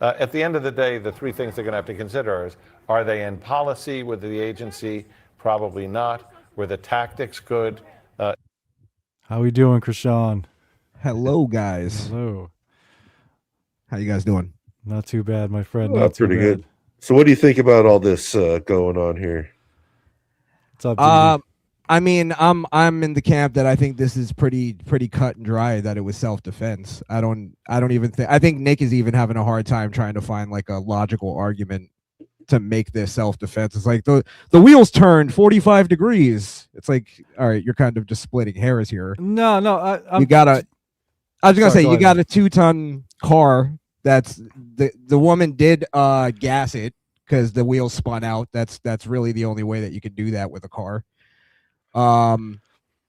At the end of the day, the three things they're going to have to consider is, are they in policy with the agency? Probably not. Were the tactics good? How we doing, Crishaun? Hello, guys. Hello. How you guys doing? Not too bad, my friend. Not too pretty bad. good. So what do you think about all this going on here? What's up, Didi? I mean, I'm in the camp that I think this is pretty cut and dry, that it was self-defense. I don't even think, I think Nick is even having a hard time trying to find like a logical argument to make this self-defense. It's like the wheels turned 45 degrees. It's like, all right, you're kind of just splitting hairs here. No, I was gonna say, you got a 2-ton car. That's the woman did gas it because the wheels spun out. That's really the only way that you can do that with a car. And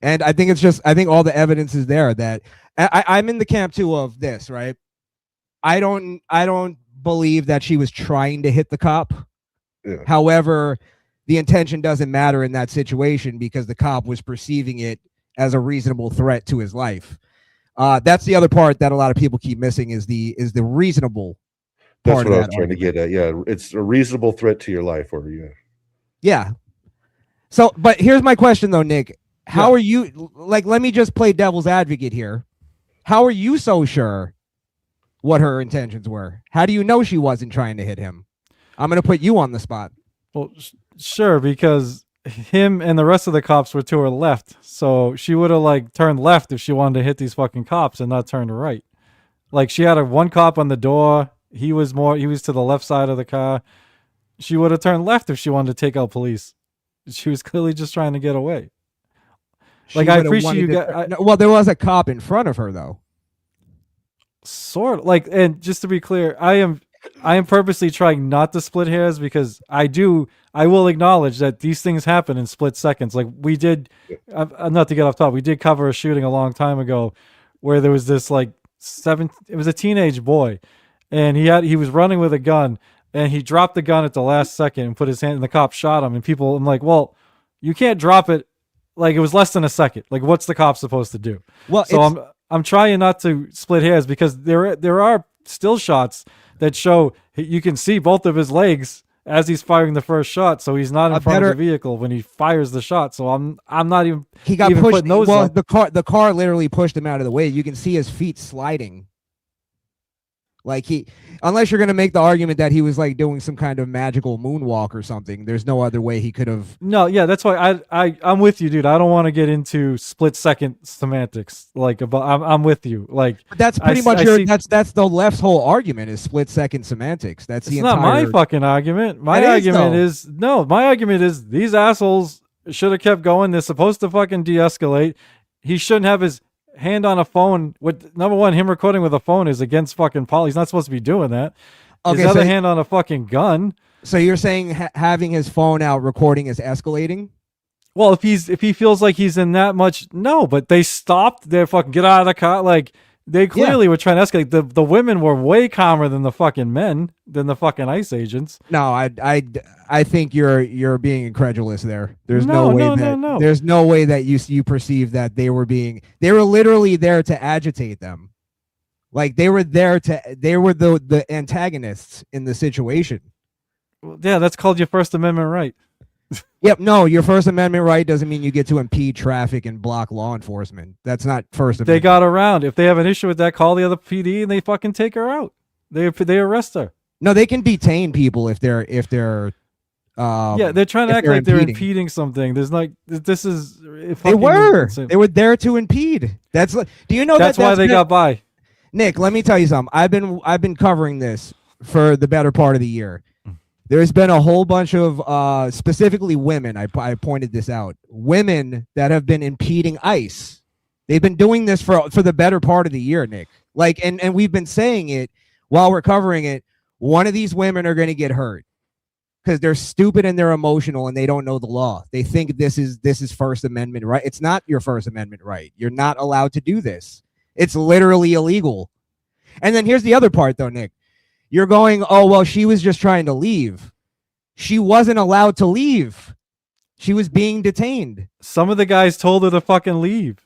I think I think all the evidence is there that I'm in the camp too of this, right? I don't believe that she was trying to hit the cop. Yeah. However, the intention doesn't matter in that situation because the cop was perceiving it as a reasonable threat to his life. That's the other part that a lot of people keep missing is the reasonable part. That's what I was trying to get at. Yeah, it's a reasonable threat to your life, or yeah. So, but here's my question though, Nick. How are you? Like, let me just play devil's advocate here. How are you so sure what her intentions were? How do you know she wasn't trying to hit him? I'm gonna put you on the spot. Well, sure, because him and the rest of the cops were to her left, so she would have like turned left if she wanted to hit these fucking cops and not turn right. Like she had one cop on the door. He was to the left side of the car. She would have turned left if she wanted to take out police. She was clearly just trying to get away. Like, I appreciate you guys. Well, there was a cop in front of her though. Sort of like, and just to be clear, I am purposely trying not to split hairs because I will acknowledge that these things happen in split seconds. Like we did, not to get off topic, we did cover a shooting a long time ago where there was this like it was a teenage boy, and he was running with a gun, and he dropped the gun at the last second and put his hand, and the cop shot him. And I'm like, well, you can't drop it. Like it was less than a second. Like what's the cop supposed to do? Well, so I'm trying not to split hairs because there are still shots that show you can see both of his legs as he's firing the first shot. So he's not in front of the vehicle when he fires the shot. So I'm not even. He got even pushed. Those well, up. the car literally pushed him out of the way. You can see his feet sliding. Like unless you're gonna make the argument that he was like doing some kind of magical moonwalk or something, there's no other way he could have. No, yeah, that's why I'm with you, dude. I don't want to get into split second semantics. Like, I'm with you. Like, but that's pretty much that's the left's whole argument is split second semantics. That's the entire. It's not my fucking argument. My argument is these assholes should have kept going. They're supposed to fucking de-escalate. He shouldn't have his hand on a phone. With number one, him recording with a phone is against fucking policy. He's not supposed to be doing that. Okay, his other hand on a fucking gun. So you're saying having his phone out recording is escalating? Well, if he feels like he's in that much, no. But they stopped. They're fucking get out of the car. Like they clearly were trying to escalate. The women were way calmer than the fucking men, than the fucking ICE agents. No, I think you're being incredulous there. There's no way there's no way that you perceive that they were literally there to agitate them. Like they were the antagonists in the situation. Well, yeah, that's called your First Amendment right. Yep, no, your First Amendment right doesn't mean you get to impede traffic and block law enforcement. That's not First Amendment. They got around. If they have an issue with that, call the other PD and they fucking take her out. They arrest her. No, they can detain people if they're they're trying to act like they're impeding something. There's like they were there to impede. Do you know that's why they got by? Nick, let me tell you something. I've been covering this for the better part of the year. There's been a whole bunch of specifically women. I pointed this out. Women that have been impeding ICE. They've been doing this for the better part of the year, Nick. Like, and we've been saying it while we're covering it. One of these women are going to get hurt because they're stupid and they're emotional and they don't know the law. They think this is First Amendment right. It's not your First Amendment right. You're not allowed to do this. It's literally illegal. And then here's the other part, though, Nick. You're going, oh, well, she was just trying to leave. She wasn't allowed to leave. She was being detained. Some of the guys told her to fucking leave.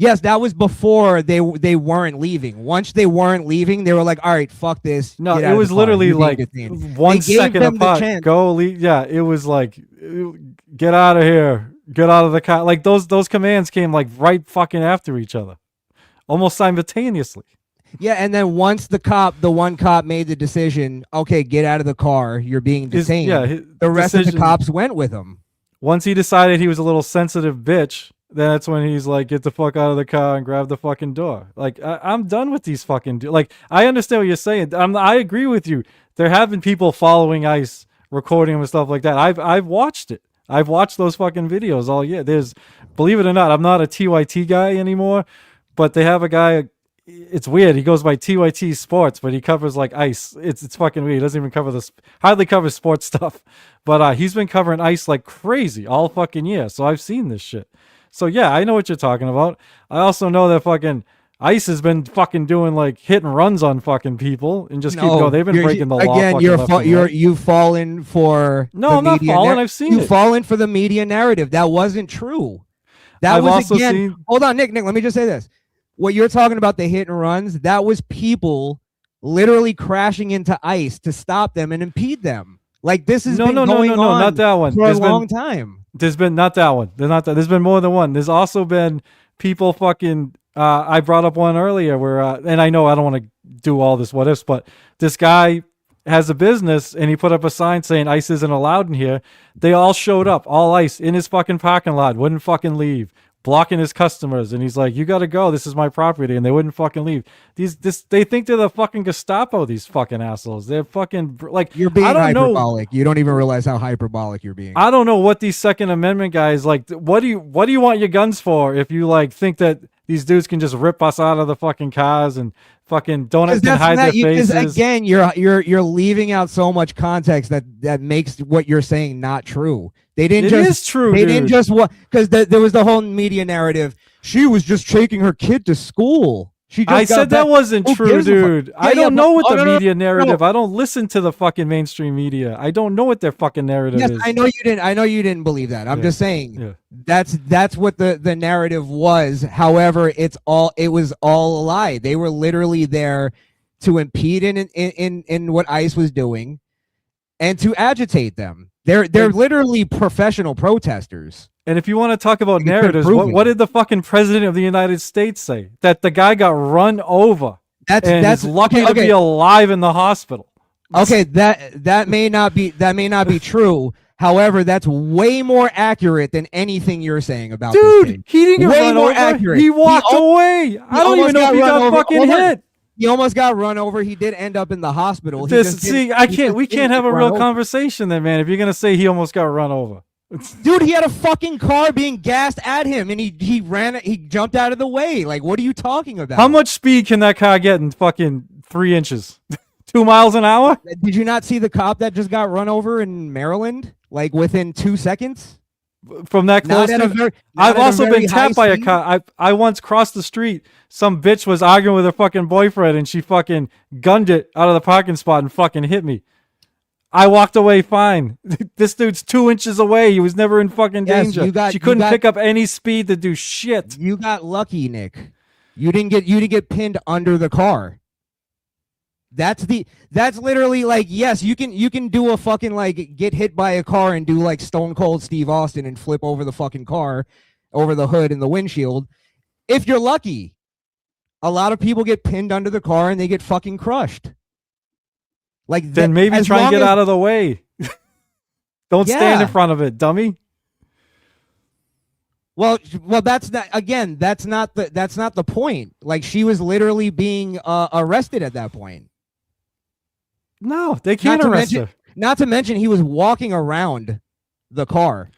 Yes, that was before they weren't leaving. Once they weren't leaving, they were like, "All right, fuck this." No, get it out of was the car. literally You're being like detained." 1 They gave second them the apart. chance. Go leave. Yeah, it was like, get out of here. Get out of the car. Like those commands came like right fucking after each other, almost simultaneously. Yeah, and then once the one cop made the decision, okay, get out of the car, you're being detained. The rest of the cops went with him. Once he decided he was a little sensitive bitch, then that's when he's like, get the fuck out of the car and grab the fucking door. Like, I'm done with these fucking like, I understand what you're saying. I agree with you. There have been people following ICE, recording them and stuff like that. I've watched it. I've watched those fucking videos all year. Believe it or not, I'm not a TYT guy anymore, but they have a guy. It's weird. He goes by TYT Sports, but he covers like ICE. It's fucking weird. He doesn't even cover hardly covers sports stuff. But he's been covering ICE like crazy all fucking year. So I've seen this shit. So yeah, I know what you're talking about. I also know that fucking ICE has been fucking doing like hit and runs on fucking people and just keep going. They've been breaking the law. Again, you've fallen for I'm not falling. I've seen it. You've fallen for the media narrative. That wasn't true. That was also again. Seen... Hold on, Nick. Let me just say this. What you're talking about, the hit and runs, that was people literally crashing into ICE to stop them and impede them. Like this has been going on not that one. For a long time. There's been not that one. There's been more than one. There's also been people fucking. I brought up one earlier where, and I know I don't want to do all this what ifs, but this guy has a business and he put up a sign saying ICE isn't allowed in here. They all showed up, all ICE in his fucking parking lot, wouldn't fucking leave, blocking his customers, and he's like, "You got to go. This is my property," and they wouldn't fucking leave. They think they're the fucking Gestapo. These fucking assholes. They're fucking like. You're being hyperbolic. You don't even realize how hyperbolic you're being. I don't know what these Second Amendment guys like. What do you want your guns for if you like think that these dudes can just rip us out of the fucking cars and fucking don't hide their faces? Again, you're leaving out so much context that makes what you're saying not true. They didn't. It is true. They didn't just because there was the whole media narrative. She was just taking her kid to school. I said that wasn't true, dude. I don't know what the media narrative. I don't listen to the fucking mainstream media. I don't know what their fucking narrative is. I know you didn't. I know you didn't believe that. I'm just saying that's what the narrative was. However, it was all a lie. They were literally there to impede in what ICE was doing and to agitate them. They're literally professional protesters. And if you want to talk about narratives, what did the fucking president of the United States say? That the guy got run over and is lucky to be alive in the hospital. Okay, that may not be true. However, that's way more accurate than anything you're saying about this thing. Dude, he didn't get run over. Accurate. He walked away. I don't even know if he got fucking hit. He almost got run over. He did end up in the hospital. We can't have a real conversation then, man. If you're gonna say he almost got run over. Dude, he had a fucking car being gassed at him, and he jumped out of the way. Like, what are you talking about? How much speed can that car get in fucking 3 inches? 2 miles an hour? Did you not see the cop that just got run over in Maryland? Like, within 2 seconds? From that close? I've also been tapped by a car. I once crossed the street. Some bitch was arguing with her fucking boyfriend, and she fucking gunned it out of the parking spot and fucking hit me. I walked away fine. This dude's 2 inches away. He was never in fucking danger. She couldn't pick up any speed to do shit. You got lucky, Nick. You didn't get pinned under the car. That's literally like, yes, you can do a fucking like get hit by a car and do like Stone Cold Steve Austin and flip over the fucking car, over the hood and the windshield. If you're lucky, a lot of people get pinned under the car and they get fucking crushed. Like then maybe try and get out of the way. Don't stand in front of it, dummy. Well, that's not the point. Like she was literally being arrested at that point. No, they can't arrest her. Not to mention he was walking around the car.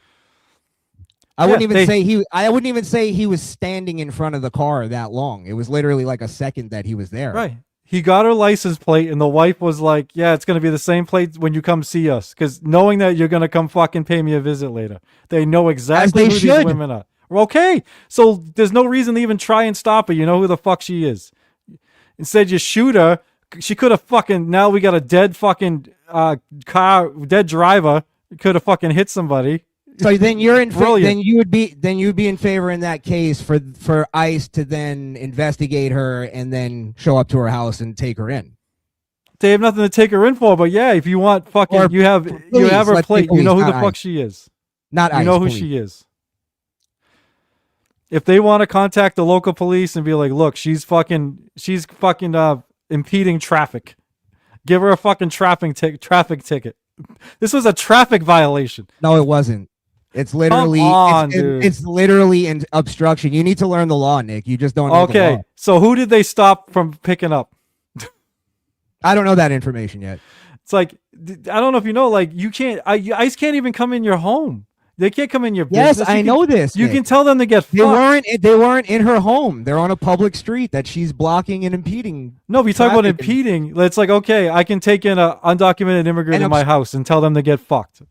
I wouldn't even say he was standing in front of the car that long. It was literally like a second that he was there. Right. He got her license plate, and the wife was like, "Yeah, it's going to be the same plate when you come see us, because knowing that you're going to come fucking pay me a visit later, they know exactly who these women are." Okay, so there's no reason to even try and stop her. You know who the fuck she is. Instead, you shoot her. She could have fucking. Now we got a dead fucking car, dead driver. Could have fucking hit somebody. So then you're in Brilliant. then you would be in favor in that case for ICE to then investigate her and then show up to her house and take her in. They have nothing to take her in for, but yeah, if you want fucking, Or you have police, her let's say plate. You know who police, the not fuck ICE. she is. Not You ICE. know who police. she is. If they want to contact the local police and be like, look, she's fucking impeding traffic. Give her a fucking traffic ticket. This was a traffic violation. No, it wasn't. It's literally dude. it's literally an obstruction. You need to learn the law, Nick. You just don't know the Okay, law. so who did they stop from picking up? I don't know that information yet. It's like, I don't know if you know, like, you can't, ICE can't even come in your home. They can't come in your Yes, business. I know this. You Nick. can tell them to get They fucked. weren't in her home. They're on a public street that she's blocking and impeding. No, but you talk about traffic and- impeding. It's like, okay, I can take in an undocumented immigrant And in my house and tell them to get fucked.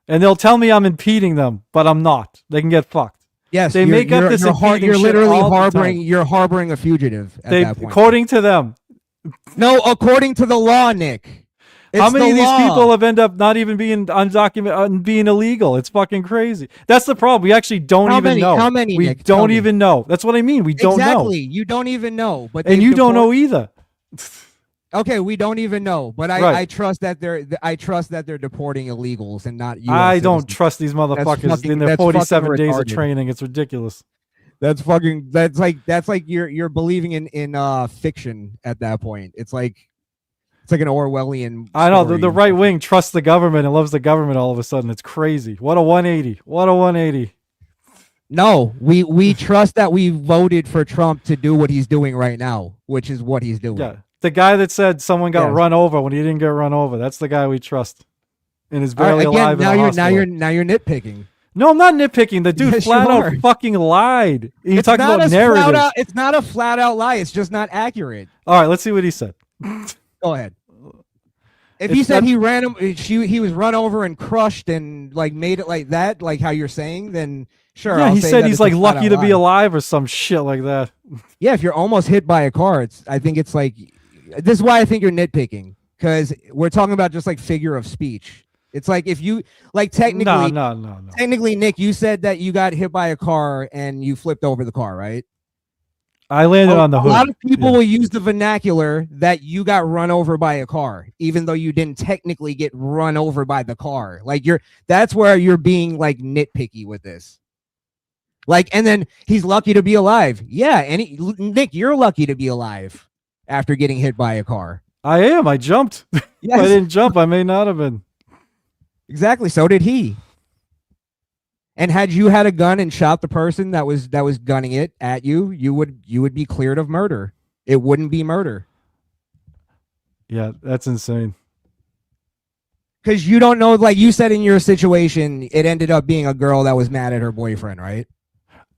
And they'll tell me I'm impeding them, but I'm not. They can get fucked. Yes, They make up this impeding you're shit literally all the harboring. time. You're harboring a fugitive at that point. According to them, No, according to the law, Nick. how It's many of the these law. people have end up not even being undocumented, being illegal? It's fucking crazy. That's the problem. We actually don't How even many? know. How many, We Nick? Tell don't me. even know. That's what I mean. We don't know. Exactly. You don't even know. But And they've you don't know deported- either. Okay, we don't even know. But I Right. trust that they're deporting illegals and not you. I don't trust these motherfuckers fucking- in their that's 47 fucking days of retarded. training. It's ridiculous. That's like you're believing in fiction at that point. It's like an Orwellian. I know the story. right wing trusts the government and loves the government all of a sudden. It's crazy. What a 180. What a 180. No, we trust that we voted for Trump to do what he's doing right now, which is what he's doing. Yeah. The guy that said someone got Yes. run over when he didn't get run over. That's the guy we trust. And is All right, barely alive again, in now a hospital. now you're nitpicking. No, I'm not nitpicking. The dude Yes, flat you out are. fucking lied. You're It's talking not about a flat narratives. out- It's not a flat out lie. It's just not accurate. All right, let's see what he said. Go ahead. If It's he said not- he ran him, he was run over and crushed and like made it like that, like how you're saying, then sure. Yeah, I'll he say said that he's it's a like flat lucky out to be lie. alive or some shit like that. Yeah, if you're almost hit by a car, I think it's like this is why I think you're nitpicking, because we're talking about just like figure of speech. It's like if you like technically, No. technically, Nick, you said that you got hit by a car and you flipped over the car, right? I landed on the hood. A lot of people Yeah. will use the vernacular that you got run over by a car, even though you didn't technically get run over by the car. Like that's where you're being like nitpicky with this. Like, and then he's lucky to be alive. Yeah, Nick, you're lucky to be alive after getting hit by a car. I am. I jumped. If I Yes, didn't jump, I may not have been. exactly. So did he. And had you had a gun and shot the person that was gunning it at you, you would be cleared of murder. It wouldn't be murder. Yeah, that's insane. Because you don't know, like you said in your situation, it ended up being a girl that was mad at her boyfriend, right?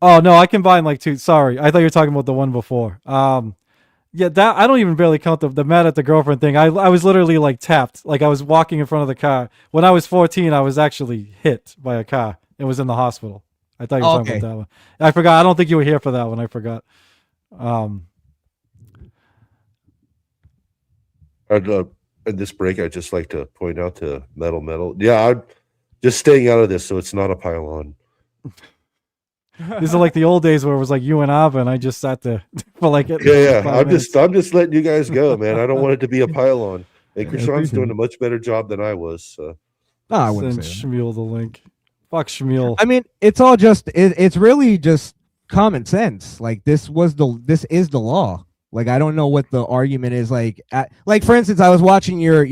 Oh no, I combined like two. Sorry, I thought you were talking about the one before. Yeah, that I don't even barely count the mad at the girlfriend thing. I was literally like tapped, like I was walking in front of the car. When I was 14, I was actually hit by a car and was in the hospital. I thought you were talking Okay. about that one. I forgot. I don't think you were here for that one. I forgot. In this break, I'd just like to point out to Metal. Yeah, I'm just staying out of this, so it's not a pile-on. These are like the old days where it was like you and Ava, and I just sat there for like Yeah. 5 I'm minutes. just letting you guys go, man. I don't want it to be a pile-on. And Yeah, I Crishaun's appreciate doing it. a much better job than I was. So. No, I wouldn't Send say that. Shmuel the link. Fuck Shmuel. I mean, it's all just it's really just common sense. Like this is the law. Like I don't know what the argument is. Like like for instance, I was watching your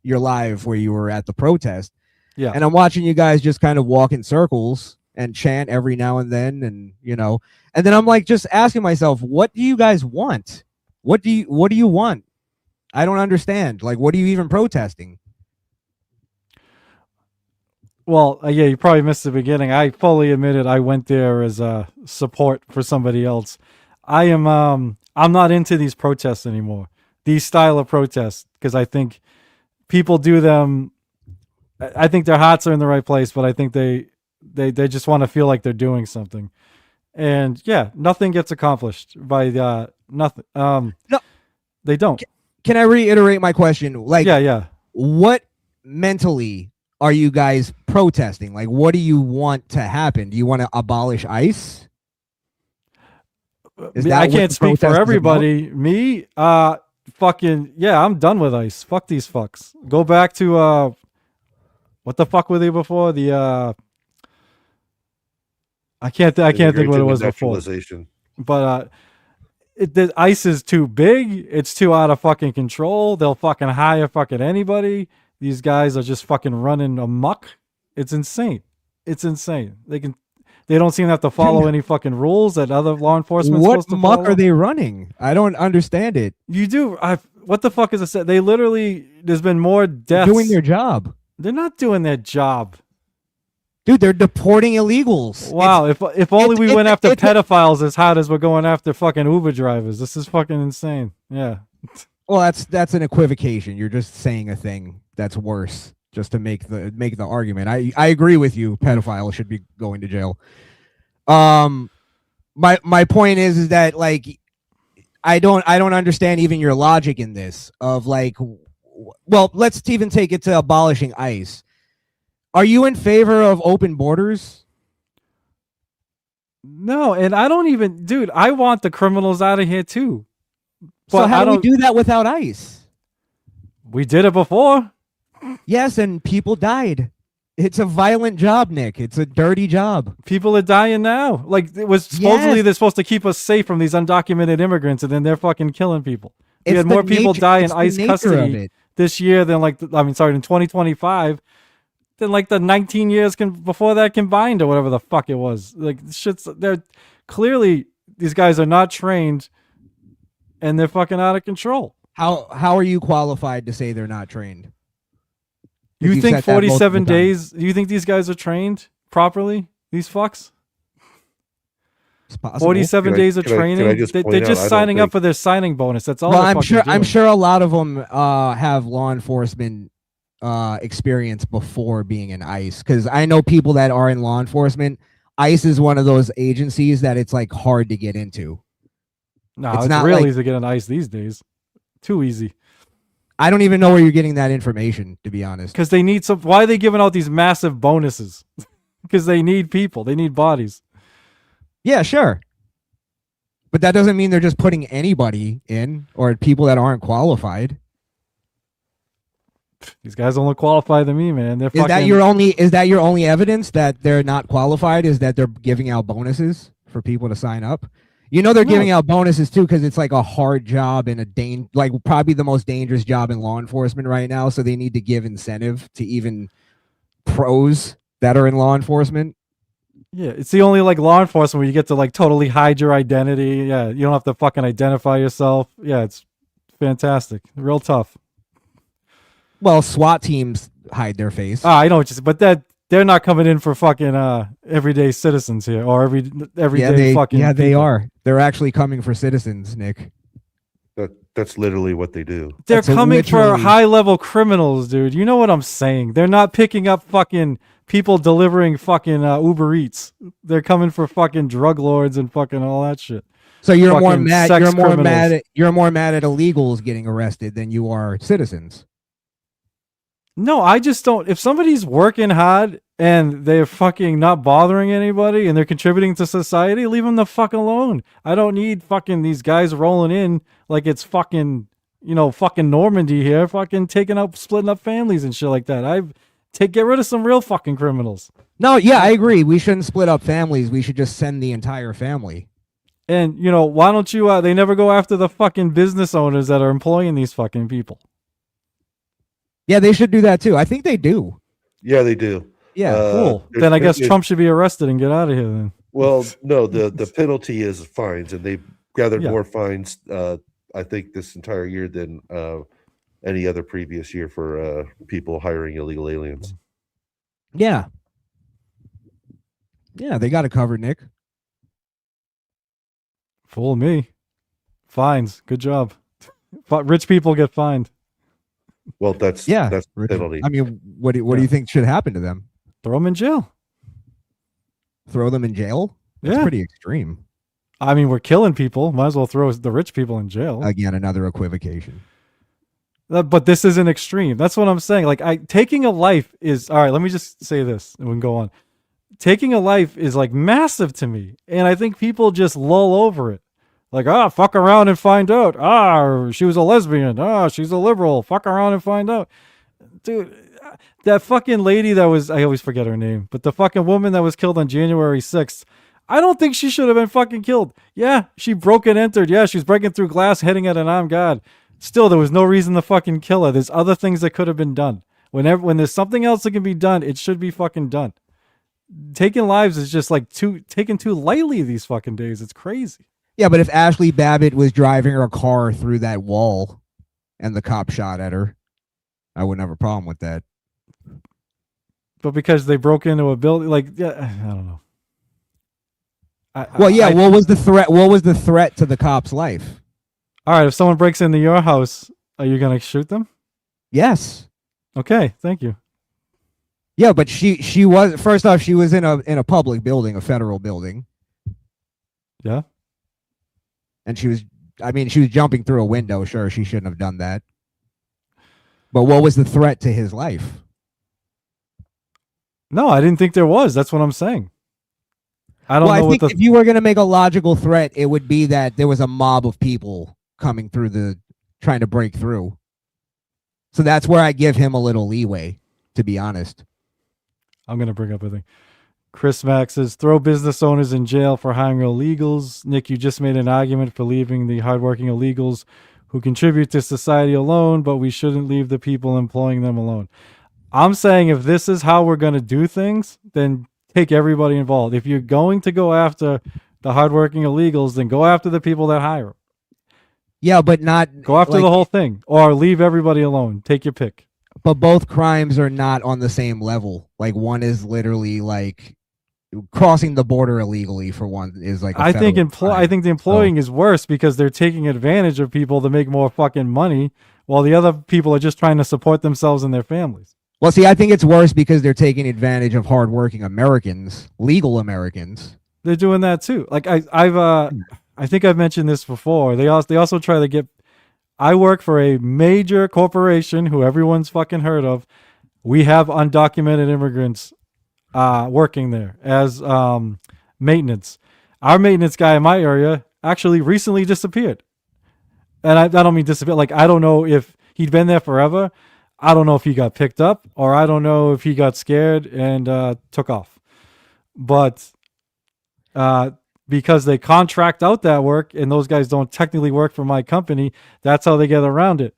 live where you were at the protest. Yeah. And I'm watching you guys just kind of walk in circles and chant every now and then, and and then I'm like just asking myself, what do you guys want? What do you want? I don't understand. Like, what are you even protesting? Well, yeah, you probably missed the beginning. I fully admitted I went there as a support for somebody else. I'm not into these protests anymore. These style of protests, because I think people do them. I think their hearts are in the right place, but I think they just want to feel like they're doing something. And yeah, nothing gets accomplished by nothing. No. They don't. Can I reiterate my question? Like, Yeah. what mentally are you guys protesting? Like, what do you want to happen? Do you want to abolish ICE? Is that I what can't the speak for protest is everybody. Me, fucking yeah, I'm done with ICE. Fuck these fucks. Go back to what the fuck were they before? The I can't think what it was before. Naturalization. But the ICE is too big. It's too out of fucking control. They'll fucking hire fucking anybody. These guys are just fucking running amok. It's insane. It's insane. They don't seem to have to follow any fucking rules that other law enforcement What supposed to muck follow. are they running? I don't understand it. You do. What the fuck is it? They literally. There's been more deaths. Doing their job. They're not doing their job. Dude, they're deporting illegals. Wow. If only we went after it's- pedophiles as hard as we're going after fucking Uber drivers. This is fucking insane. Yeah. Well, that's an equivocation. You're just saying a thing that's worse just to make the argument. I agree with you. Pedophiles should be going to jail. My point is that like I don't understand even your logic in this of like, well, let's even take it to abolishing ICE. Are you in favor of open borders? No, and I don't even, dude. I want the criminals out of here too. So But how I do we don't. do that without ICE? We did it before. Yes, and people died. It's a violent job, Nick. It's a dirty job. People are dying now. Like it was supposedly Yes. they're supposed to keep us safe from these undocumented immigrants, and then they're fucking killing people. We It's had the more people nature- die in it's the ICE nature of custody it. this year than in 2025 than like the 19 years before that combined or whatever the fuck it was. Like they're clearly these guys are not trained and they're fucking out of control. How are you qualified to say they're not trained? You You've think said that multiple 47 times. days? Do you think these guys are trained properly? These fucks? It's possible. 47 Can I- days of can I training. just They're point out, just I don't signing up think- for their signing bonus. That's all. Well, they're I'm fucking sure doing. a lot of them have law enforcement experience before being in ICE, because I know people that are in law enforcement. ICE is one of those agencies that it's like hard to get into. No, it's it's not real like- easy to get on ICE these days. Too easy. I don't even know where you're getting that information, to be honest. Because they need some. Why are they giving out these massive bonuses? Because they need people. They need bodies. Yeah, sure. But that doesn't mean they're just putting anybody in or people that aren't qualified. These guys don't look qualified to me, man. They're Is fucking. that your only evidence that they're not qualified? Is that they're giving out bonuses for people to sign up? You know they're No. giving out bonuses too because it's like a hard job and like probably the most dangerous job in law enforcement right now. So they need to give incentive to even pros that are in law enforcement. Yeah, it's the only like law enforcement where you get to like totally hide your identity. Yeah, you don't have to fucking identify yourself. Yeah, it's fantastic. Real tough. Well, SWAT teams hide their face. I know, but they're not coming in for fucking everyday citizens here or everyday fucking. yeah, they people. are. They're actually coming for citizens, Nick. That's literally what they do. They're That's coming for literally- high level criminals, dude. You know what I'm saying? They're not picking up fucking people delivering fucking Uber Eats. They're coming for fucking drug lords and fucking all that shit. So you're more Fucking mad. sex You're more criminals. mad. You're more mad at illegals getting arrested than you are citizens. No, I just don't. If somebody's working hard and they're fucking not bothering anybody and they're contributing to society, leave them the fuck alone. I don't need fucking these guys rolling in like it's fucking, fucking Normandy here, fucking splitting up families and shit like that. Get rid of some real fucking criminals. No, yeah, I agree. We shouldn't split up families. We should just send the entire family. And, why don't you, they never go after the fucking business owners that are employing these fucking people. Yeah, they should do that too. I think they do. Yeah, they do. Yeah. Cool. there's Then I guess plenty- Trump should be arrested and get out of here then. Well, no, the penalty is fines, and they've gathered Yeah. more fines. I think this entire year than any other previous year for people hiring illegal aliens. Yeah. Yeah, they got it covered, Nick. Fool me. Fines. Good job. Rich people get fined. Well, that's Yeah. that's the penalty. I mean, what do you think should happen to them? Throw them in jail. Throw them in jail? That's Yeah. pretty extreme. I mean, we're killing people. Might as well throw the rich people in jail. Again, another equivocation. But this isn't extreme. That's what I'm saying. Like, taking a life is all right. Let me just say this, and we can go on. Taking a life is like massive to me, and I think people just lull over it. Like, fuck around and find out. She was a lesbian. She's a liberal. Fuck around and find out. Dude, that fucking lady that was, I always forget her name, but the fucking woman that was killed on January 6th, I don't think she should have been fucking killed. Yeah, she broke and entered. Yeah, she's breaking through glass, hitting at an armed guard. Still, there was no reason to fucking kill her. There's other things that could have been done. When there's something else that can be done, it should be fucking done. Taking lives is just like taken too lightly these fucking days. It's crazy. Yeah, but if Ashley Babbitt was driving her car through that wall and the cop shot at her, I wouldn't have a problem with that. But because they broke into a building, like, yeah, I don't know. What was the threat? What was the threat to the cop's life? All right, if someone breaks into your house, are you gonna shoot them? Yes. Okay, thank you. Yeah, but she was, first off, she was in a public building, a federal building. Yeah. And she was jumping through a window. Sure, she shouldn't have done that. But what was the threat to his life? No, I didn't think there was. That's what I'm saying. I don't know. I think if you were going to make a logical threat, it would be that there was a mob of people coming through trying to break through. So that's where I give him a little leeway, to be honest. I'm going to bring up a thing. Chris Mack says, throw business owners in jail for hiring illegals. Nick, you just made an argument for leaving the hardworking illegals who contribute to society alone, but we shouldn't leave the people employing them alone. I'm saying if this is how we're going to do things, then take everybody involved. If you're going to go after the hardworking illegals, then go after the people that hire them. Yeah, but not... Go after the whole thing, or leave everybody alone. Take your pick. But both crimes are not on the same level. Like, one is literally like... crossing the border illegally for one is like I think the employing is worse because they're taking advantage of people to make more fucking money while the other people are just trying to support themselves and their families. Well, see, I think it's worse because they're taking advantage of hardworking Americans, legal Americans. They're doing that too. Like I think I've mentioned this before. They also try to get. I work for a major corporation who everyone's fucking heard of. We have undocumented immigrants working there as maintenance. Our maintenance guy in my area actually recently disappeared. And I don't mean disappeared. Like, I don't know if he'd been there forever. I don't know if he got picked up, or I don't know if he got scared and took off. But because they contract out that work and those guys don't technically work for my company, that's how they get around it.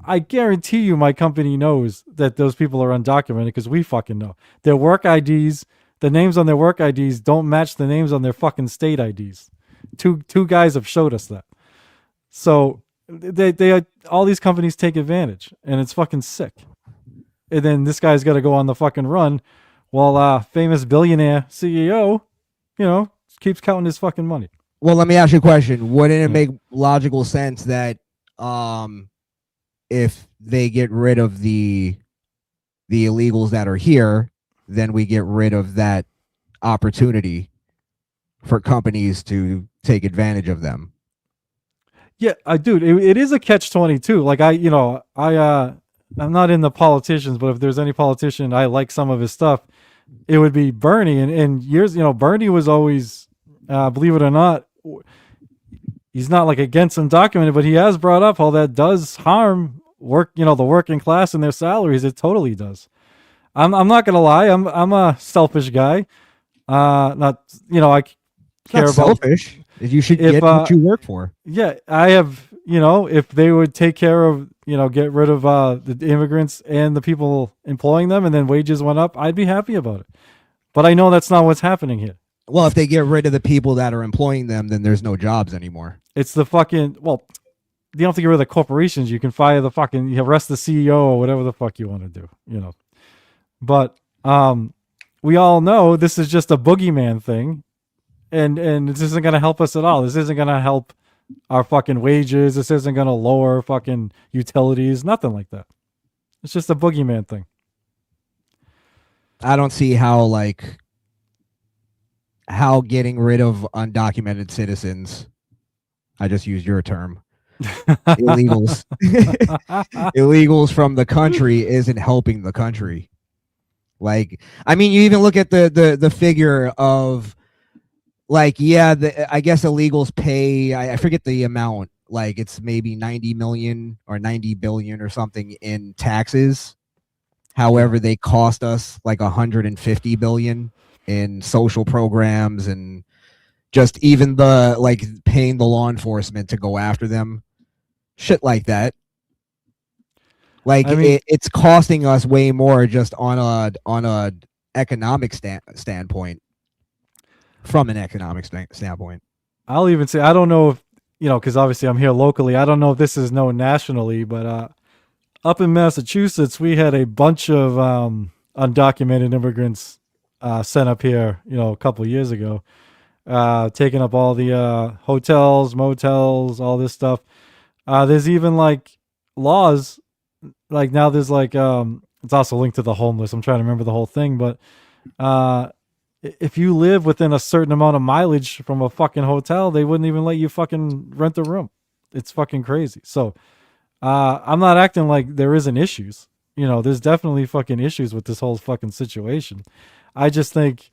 I guarantee you my company knows that those people are undocumented because we fucking know. Their work IDs, the names on their work IDs don't match the names on their fucking state IDs. Two guys have showed us that. So they all these companies take advantage, and it's fucking sick. And then this guy's got to go on the fucking run while famous billionaire CEO, keeps counting his fucking money. Well, let me ask you a question. Wouldn't it make logical sense that if they get rid of the illegals that are here, then we get rid of that opportunity for companies to take advantage of them? Yeah, dude, it is a catch-22. Like I'm not in the politicians, but if there's any politician I like some of his stuff, it would be Bernie. And years, Bernie was always, believe it or not, he's not like against undocumented, but he has brought up how that does harm the working class and their salaries. It totally does. I'm not gonna lie. I'm a selfish guy. I care about selfish. You should get what you work for. Yeah, I have. If they would take care of, get rid of the immigrants and the people employing them, and then wages went up, I'd be happy about it. But I know that's not what's happening here. Well, if they get rid of the people that are employing them, then there's no jobs anymore. It's the fucking, you don't have to get rid of the corporations. You can fire the fucking, you arrest the CEO or whatever the fuck you want to do, But we all know this is just a boogeyman thing. And this isn't going to help us at all. This isn't going to help our fucking wages. This isn't going to lower fucking utilities. Nothing like that. It's just a boogeyman thing. I don't see how getting rid of undocumented citizens, I just used your term, Illegals. Illegals from the country isn't helping the country. Like, I mean, you even look at the figure of, like, yeah, I guess illegals pay, I forget the amount, like it's maybe 90 million or 90 billion or something in taxes. However, they cost us like 150 billion in social programs and just even the like paying the law enforcement to go after them, shit like that. Like, I mean, it's costing us way more just on a economic standpoint. From an economic standpoint, I'll even say I don't know if because obviously I'm here locally. I don't know if this is known nationally, but up in Massachusetts, we had a bunch of undocumented immigrants sent up here, a couple of years ago, taking up all the hotels, motels, all this stuff. There's even like laws, like now there's like it's also linked to the homeless. I'm trying to remember the whole thing, but if you live within a certain amount of mileage from a fucking hotel, they wouldn't even let you fucking rent a room. It's fucking crazy. So I'm not acting like there isn't issues. There's definitely fucking issues with this whole fucking situation. I just think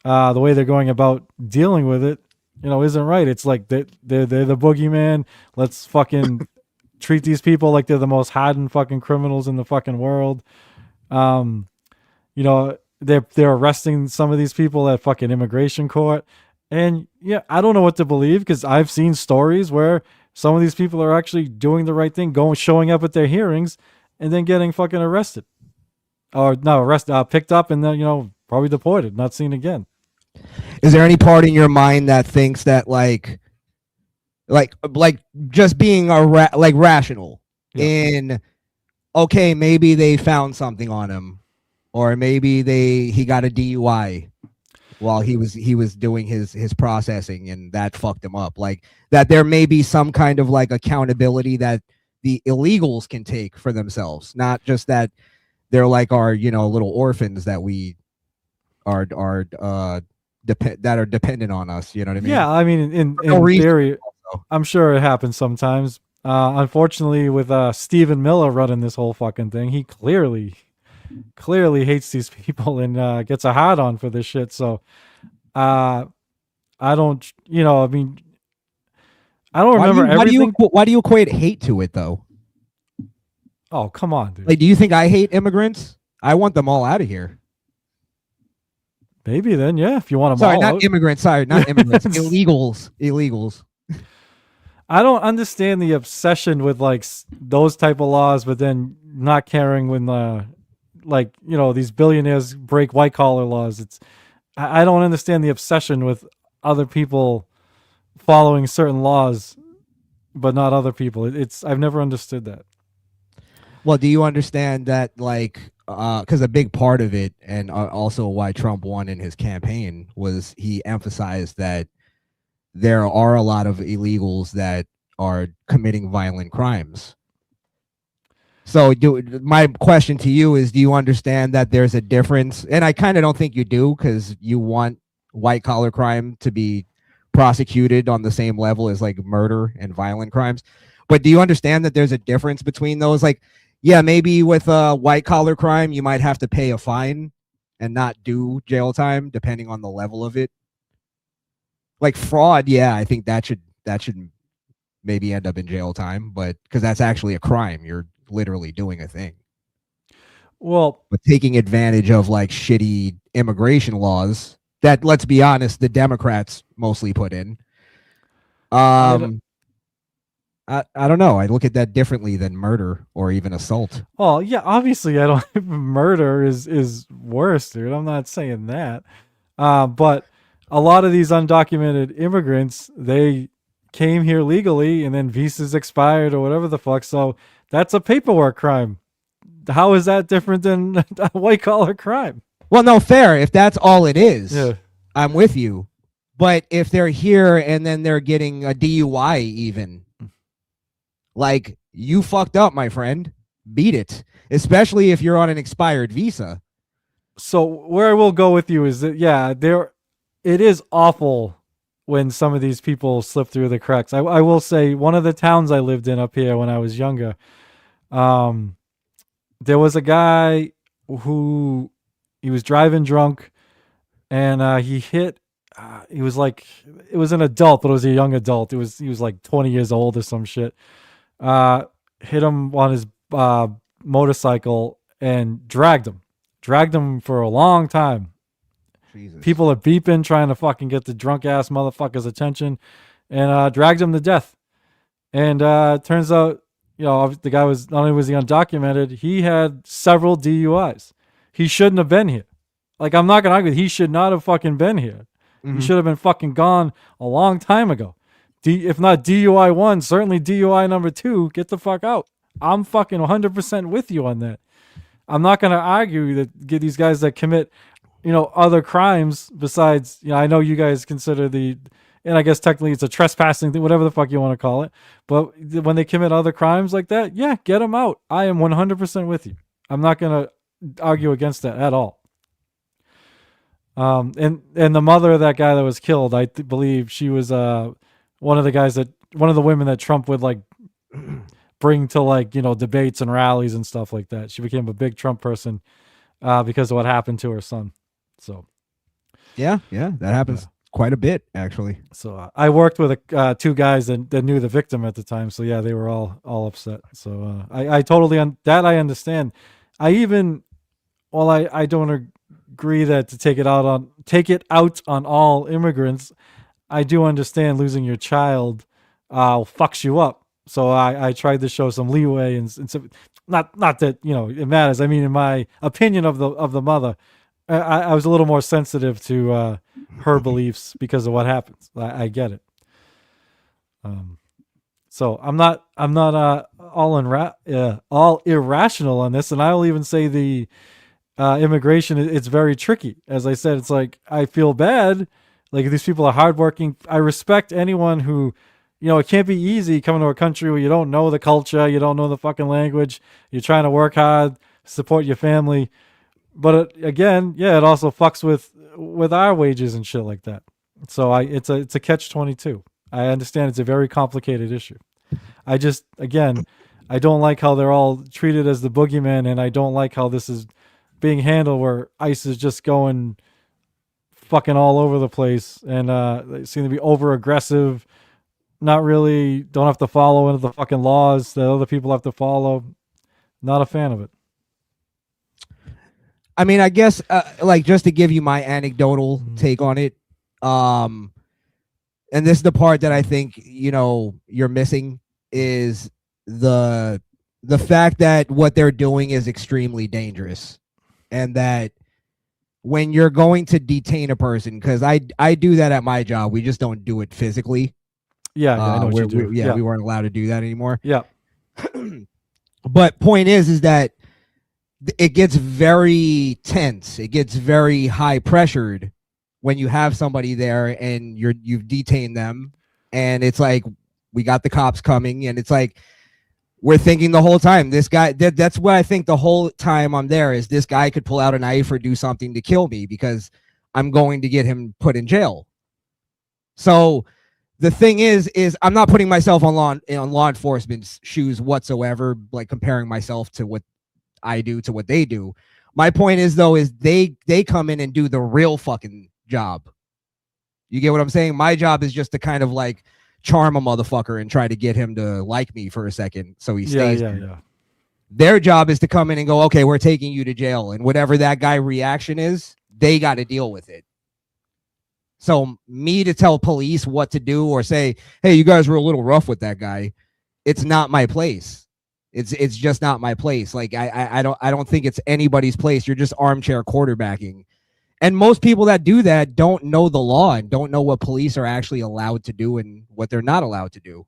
the way they're going about dealing with it, isn't right. It's like they're the boogeyman. Let's fucking treat these people like they're the most hardened fucking criminals in the fucking world. They're arresting some of these people at fucking immigration court. And yeah, I don't know what to believe because I've seen stories where some of these people are actually doing the right thing, showing up at their hearings and then getting fucking arrested. Or no, picked up and then, probably deported, not seen again. Is there any part in your mind that thinks that like just being rational in, okay, maybe they found something on him, or maybe he got a DUI while he was doing his processing and that fucked him up, like that there may be some kind of like accountability that the illegals can take for themselves, not just that they're like our little orphans that we are that are dependent on us, you know what I mean? Yeah, I mean, in theory, I'm sure it happens sometimes. Unfortunately, with Stephen Miller running this whole fucking thing, he clearly hates these people and gets a hard on for this shit. So, I don't, I mean, I don't remember everything. Why do you equate hate to it though? Oh, come on, dude. Like, do you think I hate immigrants? I want them all out of here. Maybe then, yeah, if you want them Sorry, all not out. immigrants. Sorry, not immigrants. Illegals. I don't understand the obsession with like those type of laws, but then not caring when these billionaires break white collar laws. I don't understand the obsession with other people following certain laws, but not other people. I've never understood that. Well, do you understand that, like, because a big part of it, and also why Trump won in his campaign, was he emphasized that there are a lot of illegals that are committing violent crimes. So my question to you is, do you understand that there's a difference? And I kind of don't think you do, because you want white collar crime to be prosecuted on the same level as like murder and violent crimes. But do you understand that there's a difference between those? Like, yeah, maybe with a white collar crime, you might have to pay a fine and not do jail time, depending on the level of it. Like fraud, yeah, I think that should maybe end up in jail time, but because that's actually a crime, you're literally doing a thing. Well, but taking advantage of like shitty immigration laws that, let's be honest, the Democrats mostly put in. I don't know. I look at that differently than murder or even assault. Oh yeah, obviously I don't. Murder is worse, dude. I'm not saying that. But a lot of these undocumented immigrants, they came here legally and then visas expired or whatever the fuck. So that's a paperwork crime. How is that different than a white collar crime? Well, no, fair. If that's all it is, yeah. I'm with you. But if they're here and then they're getting a DUI even, like, you fucked up, my friend. Beat it. Especially if you're on an expired visa. So where I will go with you is that, yeah, it is awful when some of these people slip through the cracks. I will say one of the towns I lived in up here when I was younger, there was a guy who he was driving drunk and he hit. He was like, it was an adult, but it was a young adult. He was like 20 years old or some shit. Hit him on his motorcycle and dragged him for a long time. Jesus. People are beeping, trying to fucking get the drunk ass motherfucker's attention, and dragged him to death. And turns out, the guy was, not only was he undocumented, he had several DUIs. He shouldn't have been here. Like, I'm not gonna argue, he should not have fucking been here. He should have been fucking gone a long time ago. If not DUI 1, certainly DUI number 2, get the fuck out. I'm fucking 100% with you on that. I'm not going to argue that get these guys that commit, other crimes besides, I know you guys consider and I guess technically it's a trespassing thing, whatever the fuck you want to call it. But when they commit other crimes like that, yeah, get them out. I am 100% with you. I'm not going to argue against that at all. And the mother of that guy that was killed, I believe she was one of the women that Trump would like bring to debates and rallies and stuff like that. She became a big Trump person because of what happened to her son. So yeah, that happens quite a bit actually. So I worked with two guys that knew the victim at the time. So yeah, they were all upset. So I totally I understand. I don't agree that to take it out on all immigrants. I do understand losing your child fucks you up. So I tried to show some leeway and so, not that it matters. I mean, in my opinion of the mother, I was a little more sensitive to her beliefs because of what happens. I get it. So I'm not all irrational on this, and I'll even say the immigration, it's very tricky. As I said, it's like I feel bad. Like these people are hardworking. I respect anyone who, it can't be easy coming to a country where you don't know the culture, you don't know the fucking language. You're trying to work hard, support your family, but it also fucks with our wages and shit like that. So it's a catch-22. I understand it's a very complicated issue. I just, I don't like how they're all treated as the boogeyman, and I don't like how this is being handled where ICE is just going fucking all over the place and they seem to be over aggressive, not really, don't have to follow into the fucking laws that other people have to follow. Not a fan of it. I mean, I guess just to give you my anecdotal take on it, and this is the part that I think you're missing is the fact that what they're doing is extremely dangerous. And that when you're going to detain a person, because I do that at my job, we just don't do it physically. Yeah, I know what you do. We weren't allowed to do that anymore. Yeah. But point is that it gets very tense. It gets very high pressured when you have somebody there and you've detained them, and it's like we got the cops coming, and it's like we're thinking the whole time, this guy, that's what I think the whole time I'm there is this guy could pull out a knife or do something to kill me because I'm going to get him put in jail. So the thing is I'm not putting myself on law enforcement's shoes whatsoever, like comparing myself to what I do to what they do. My point is though, is they come in and do the real fucking job. You get what I'm saying? My job is just to kind of like charm a motherfucker and try to get him to like me for a second so he stays. Yeah. Their job is to come in and go, okay, we're taking you to jail, and whatever that guy reaction is, they got to deal with it. So me to tell police what to do or say, hey, you guys were a little rough with that guy, it's not my place. It's just not my place. Like I don't think it's anybody's place. You're just armchair quarterbacking. And most people that do that don't know the law and don't know what police are actually allowed to do and what they're not allowed to do.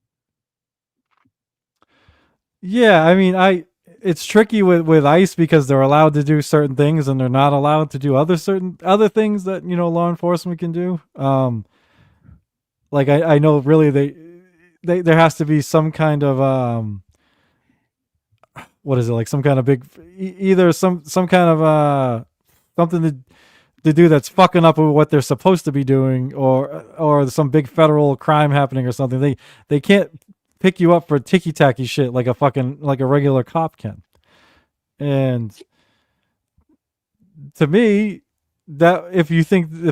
Yeah, I mean, it's tricky with ICE because they're allowed to do certain things and they're not allowed to do other things that law enforcement can do. Like I know really there has to be some kind of what is it, like some kind of big, either some kind of something that the dude that's fucking up with what they're supposed to be doing, or some big federal crime happening or something. They can't pick you up for ticky tacky shit like a regular cop can. And to me, that if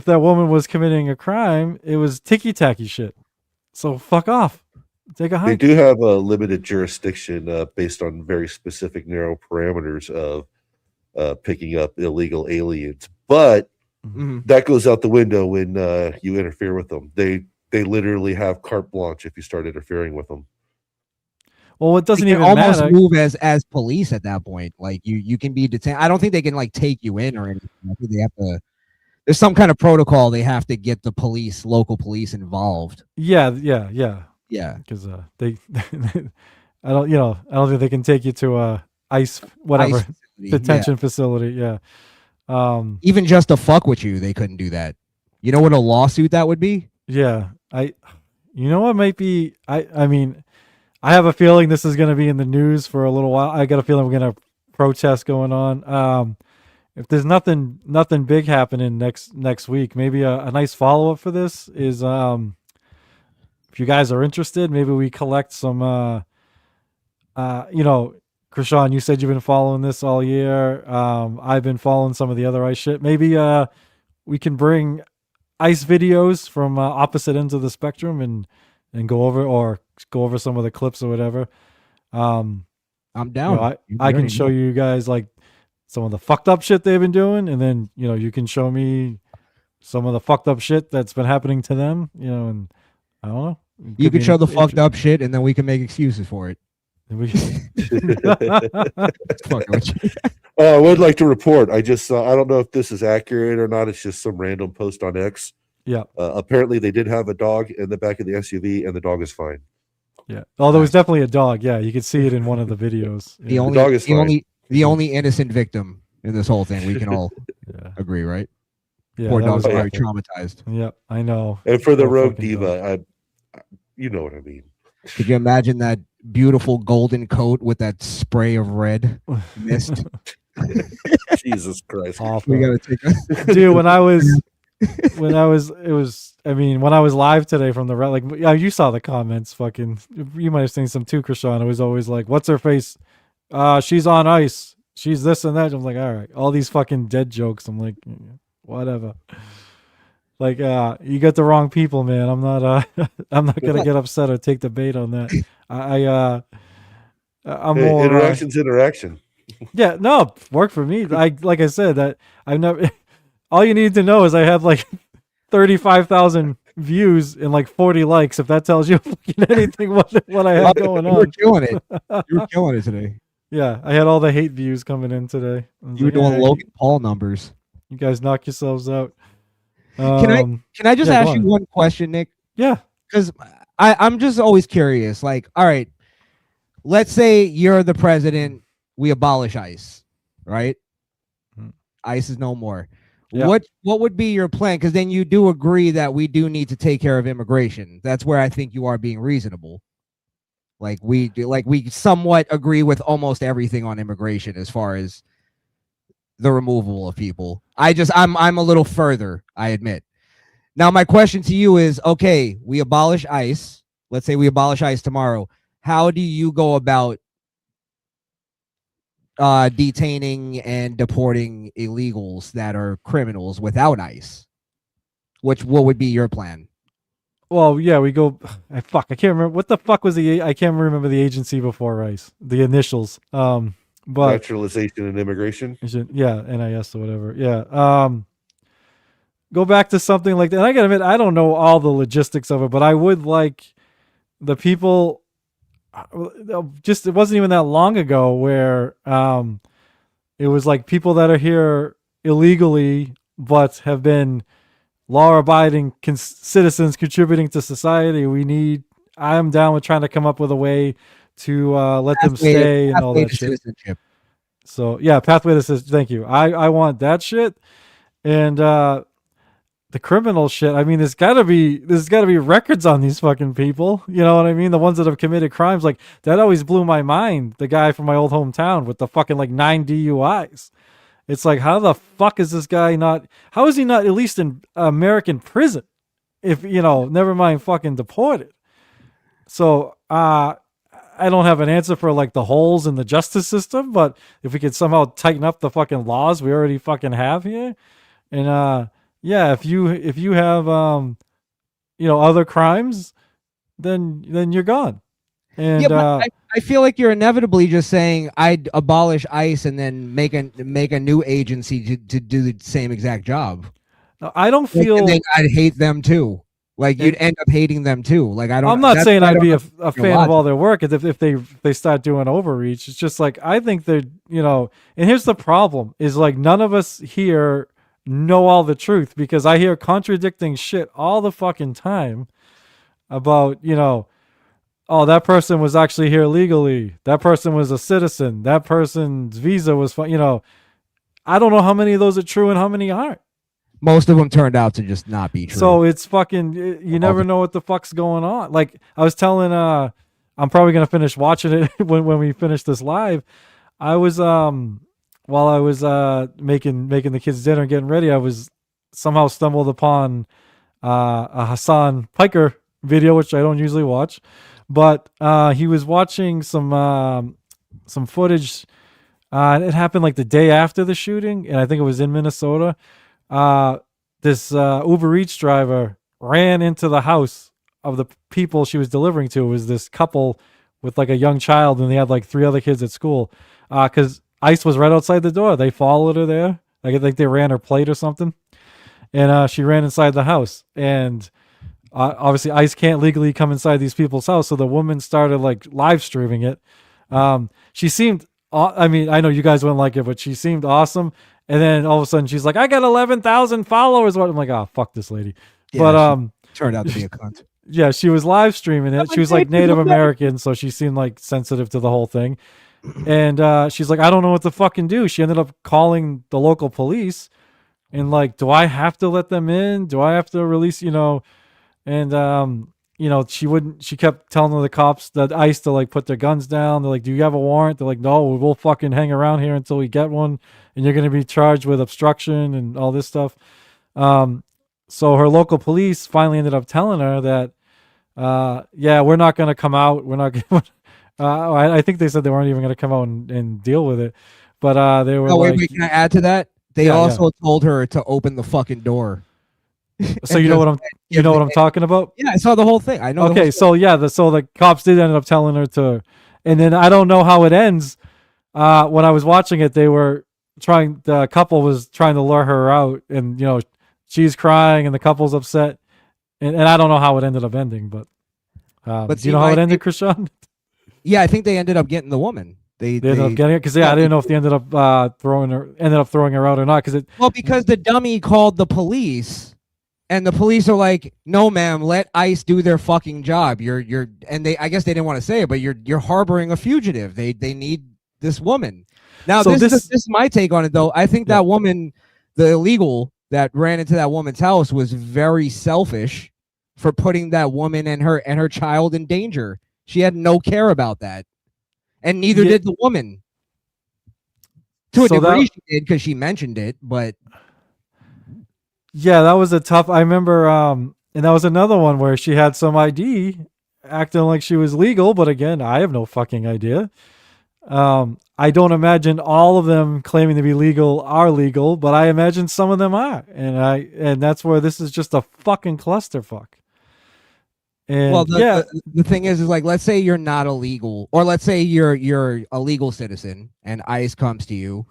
that woman was committing a crime, it was ticky tacky shit. So fuck off. Take a They hike. do have a limited jurisdiction based on very specific narrow parameters of picking up illegal aliens, but that goes out the window when you interfere with them. They literally have carte blanche if you start interfering with them. Well, it doesn't They can even almost matter. move as police at that point. Like you can be detained. I don't think they can like take you in or anything. I think they have to. There's some kind of protocol. They have to get the local police involved. Yeah. Yeah. Because they, I don't think they can take you to a ICE whatever ICE facility, detention facility. Yeah. Even just to fuck with you, they couldn't do that. You know what a lawsuit that would be? Yeah. You know what might be? I mean, I have a feeling this is going to be in the news for a little while. I got a feeling we're going to protest going on. If there's nothing big happening next week, maybe a nice follow up for this is if you guys are interested, maybe we collect some. Crishaun, you said you've been following this all year. I've been following some of the other ice shit. Maybe we can bring ice videos from opposite ends of the spectrum and go over some of the clips or whatever. I'm down. I can show you guys like some of the fucked up shit they've been doing, and then you can show me some of the fucked up shit that's been happening to them. And I don't know. You can show the fucked up shit, and then we can make excuses for it. I would like to report. I don't know if this is accurate or not. It's just some random post on X. Yeah. Apparently, they did have a dog in the back of the SUV, and the dog is fine. Yeah. Oh, there was definitely a dog. Yeah, you could see it in one of the videos. The Yeah. only innocent victim in this whole thing. We can all agree, right? Yeah, Poor that dog's was very awful. traumatized. Yeah, I know. And for the Poor rogue fucking diva, you know what I mean. Could you imagine that beautiful golden coat with that spray of red mist? Jesus Christ. Awful. We gotta take Dude, when I was live today from the you saw the comments. Fucking, you might have seen some too, Crishaun. It was always like, "What's her face? She's on ice. She's this and that." I'm like, all right, all these fucking dead jokes. I'm like, whatever. Like, you got the wrong people, man. I'm not gonna get upset or take the bait on that. I'm more interaction's interaction. Yeah, no, work for me. Like I said, that I've never. All you need to know is I had like 35,000 views and like 40 likes. If that tells you anything, what I had going on. You were killing it. You were killing it today. Yeah, I had all the hate views coming in today. You were doing Logan Paul numbers. You guys knock yourselves out. Can I just ask you one question, Nick? Yeah. Because I'm just always curious. Like, all right, let's say you're the president. We abolish ICE, right? ICE is no more. Yeah. What would be your plan? Because then you do agree that we do need to take care of immigration. That's where I think you are being reasonable. Like we somewhat agree with almost everything on immigration as far as the removal of people. I'm a little further, I admit. Now my question to you is, okay, we abolish ICE. Let's say we abolish ICE tomorrow. How do you go about detaining and deporting illegals that are criminals without ICE? What would be your plan? Well, yeah, we go. I can't remember what the fuck was I can't remember the agency before ICE. The initials. But naturalization and immigration. Yeah, NIS or whatever. Yeah. Go back to something like that. And I gotta admit, I don't know all the logistics of it, but I would like the people. It wasn't even that long ago where it was like people that are here illegally but have been law-abiding citizens contributing to society. I'm down with trying to come up with a way to let them stay and all that shit. So yeah, pathway to citizenship. Thank you. I want that shit. And the criminal shit. I mean, there's gotta be records on these fucking people. You know what I mean? The ones that have committed crimes. Like that always blew my mind. The guy from my old hometown with the fucking like 9 DUIs. It's like, how the fuck is this guy not? How is he not at least in American prison? If never mind fucking deported. So I don't have an answer for like the holes in the justice system, but if we could somehow tighten up the fucking laws we already fucking have here, and yeah, if you have other crimes, then you're gone. And yeah, but I feel like you're inevitably just saying I'd abolish ICE and then make a new agency to do the same exact job. I don't feel and then I'd hate them too. Like you'd end up hating them too. Like I'm not saying I'd be a fan of all their work if they start doing overreach. It's just like I think they're and here's the problem is like none of us here know all the truth because I hear contradicting shit all the fucking time about oh, that person was actually here legally. That person was a citizen. That person's visa was fine. I don't know how many of those are true and how many aren't. Most of them turned out to just not be true. So it's fucking, you never know what the fuck's going on. Like I was telling, I'm probably going to finish watching it when we finish this live. I was, while I was making the kids dinner and getting ready, I was somehow stumbled upon a Hassan Piker video, which I don't usually watch. But he was watching some footage. It happened like the day after the shooting, and I think it was in Minnesota. This Uber Eats driver ran into the house of the people she was delivering to. It was this couple with like a young child, and they had like 3 other kids at school. Because ICE was right outside the door. They followed her there. Like they ran her plate or something, and she ran inside the house and. Obviously, ICE can't legally come inside these people's house, so the woman started like live streaming it. She seemed, I mean, I know you guys wouldn't like it, but she seemed awesome. And then all of a sudden, she's like, "I got 11,000 followers." I'm like, "Oh, fuck this lady." Yeah, but turned out to be a cunt. Yeah, she was live streaming it. She was like Native American, so she seemed like sensitive to the whole thing. And she's like, "I don't know what to fucking do." She ended up calling the local police, and like, do I have to let them in? Do I have to release? And she kept telling the cops that ICE to like put their guns down. They're like, "Do you have a warrant?" They're like, "No, we'll fucking hang around here until we get one, and you're gonna be charged with obstruction and all this stuff." So her local police finally ended up telling her that, yeah, we're not gonna come out. We're not gonna I think they said they weren't even gonna come out and deal with it. But they were wait, can I add to that? They also told her to open the fucking door. So you know what I'm talking about? Yeah, I saw the whole thing. I know. Okay, so yeah, the cops did end up telling her to, and then I don't know how it ends. When I was watching it, the couple was trying to lure her out, and she's crying, and the couple's upset, and I don't know how it ended up ending, but do you know how it ended, Crishaun? Yeah, I think they ended up getting the woman. They ended up getting it because I didn't know if they ended up throwing her out or not because the dummy called the police. And the police are like, "No, ma'am, let ICE do their fucking job. And I guess they didn't want to say it, but you're harboring a fugitive. They need this woman." Now, so this is my take on it, though. I think that woman, the illegal that ran into that woman's house, was very selfish for putting that woman and her child in danger. She had no care about that, and neither did the woman. To a degree, she did because she mentioned it, but. Yeah, that was I remember, and that was another one where she had some ID acting like she was legal, but again, I have no fucking idea. I don't imagine all of them claiming to be legal are legal, but I imagine some of them are, and that's where this is just a fucking clusterfuck. And well, the thing is like, let's say you're not illegal, or let's say you're a legal citizen, and ICE comes to you.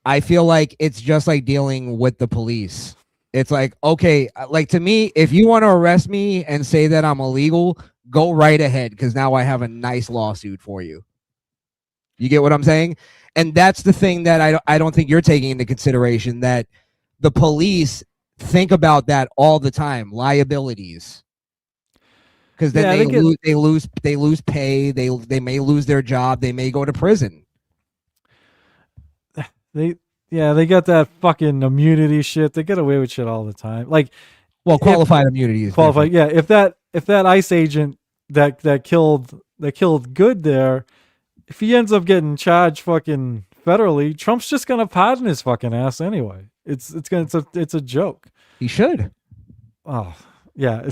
I feel like it's just like dealing with the police. It's like, okay, like to me, if you want to arrest me and say that I'm illegal, go right ahead, because now I have a nice lawsuit for you. You get what I'm saying? And that's the thing that I don't think you're taking into consideration, that the police think about that all the time, liabilities. Because then they lose pay, they may lose their job, they may go to prison. They got that fucking immunity shit. They get away with shit all the time. Like, well, qualified immunity is qualified. Different. Yeah, if that ICE agent that killed Good there, if he ends up getting charged fucking federally, Trump's just gonna pardon his fucking ass anyway. It's a joke. He should. Oh yeah.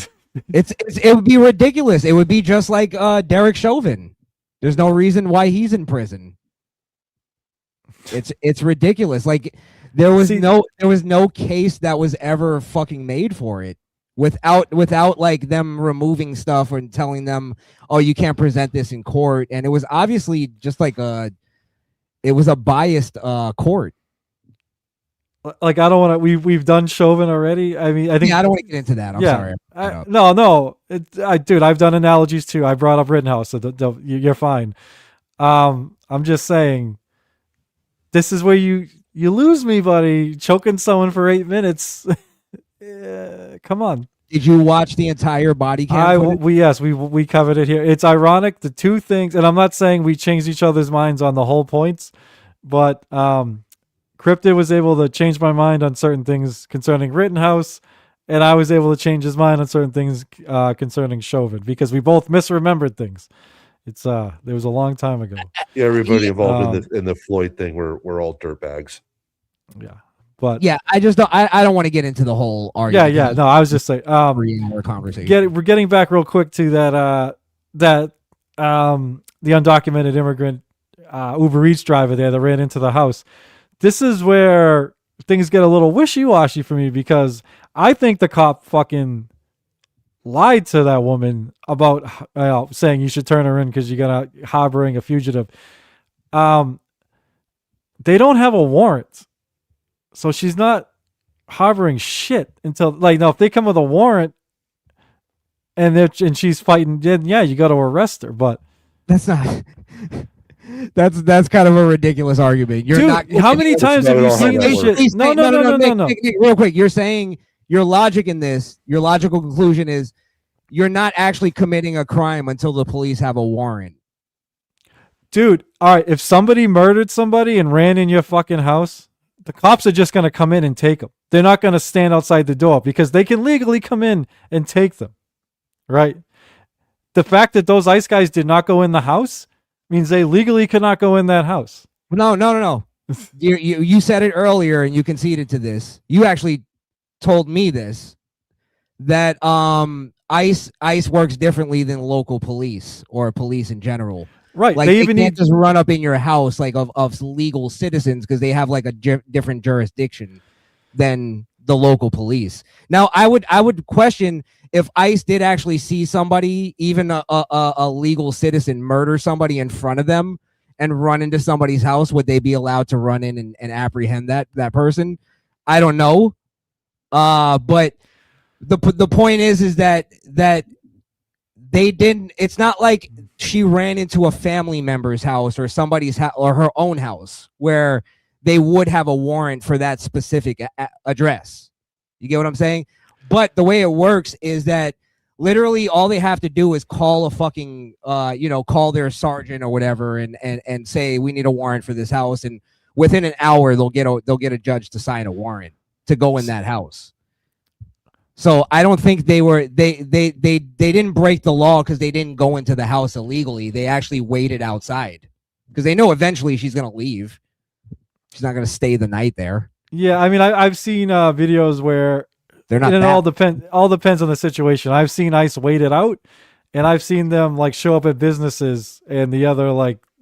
It would be ridiculous. It would be just like Derek Chauvin. There's no reason why he's in prison. It's ridiculous. Like there was no case that was ever fucking made for it without like them removing stuff and telling them, oh, you can't present this in court. And it was obviously just like it was a biased court. Like I don't want to. We've done Chauvin already. I mean, I think I don't want to get into that. I'm sorry. No. Dude, I've done analogies too. I brought up Rittenhouse, so you're fine. I'm just saying, this is where you lose me, buddy. Choking someone for 8 minutes. Come on. Did you watch the entire body cam? We covered it here. It's ironic, the two things, and I'm not saying we changed each other's minds on the whole points, but Cryptid was able to change my mind on certain things concerning Rittenhouse, and I was able to change his mind on certain things concerning Chauvin, because we both misremembered things. It's there was a long time ago. Yeah, everybody involved in the Floyd thing we're all dirtbags. Yeah. But yeah, I just don't. I don't want to get into the whole argument. Yeah. No, I was just saying. 3-hour conversation. We're getting back real quick to that. The undocumented immigrant Uber Eats driver there that ran into the house. This is where things get a little wishy-washy for me, because I think the cop fucking lied to that woman about saying you should turn her in because you're gonna harboring a fugitive. They don't have a warrant. So she's not harboring shit until if they come with a warrant and she's fighting, then yeah, you got to arrest her. But that's not. That's kind of a ridiculous argument. You're Dude, not. How many times have you seen this shit? No. Nick, real quick, you're saying your logic in this. Your logical conclusion is you're not actually committing a crime until the police have a warrant. Dude, all right. If somebody murdered somebody and ran in your fucking house, the cops are just going to come in and take them. They're not going to stand outside the door because they can legally come in and take them, right? The fact that those ICE guys did not go in the house means they legally could not go in that house. No. You said it earlier and you conceded to this. You actually told me this, that ICE works differently than local police or police in general. Right. Like they can't just run up in your house like of legal citizens because they have like a different jurisdiction than the local police. Now, I would question if ICE did actually see somebody, even a legal citizen, murder somebody in front of them and run into somebody's house, would they be allowed to run in and apprehend that person? I don't know. But the point is that they didn't. It's not like she ran into a family member's house or somebody's house or her own house where they would have a warrant for that specific address. You get what I'm saying? But the way it works is that literally all they have to do is call a fucking, call their sergeant or whatever and say, we need a warrant for this house. And within an hour, they'll get a judge to sign a warrant to go in that house. So I don't think they didn't break the law because they didn't go into the house illegally. They actually waited outside because they know eventually she's going to leave. She's not going to stay the night there. Yeah. I mean, I've seen videos where they're not. It all depends on the situation. I've seen ICE wait it out, and I've seen them like show up at businesses and the other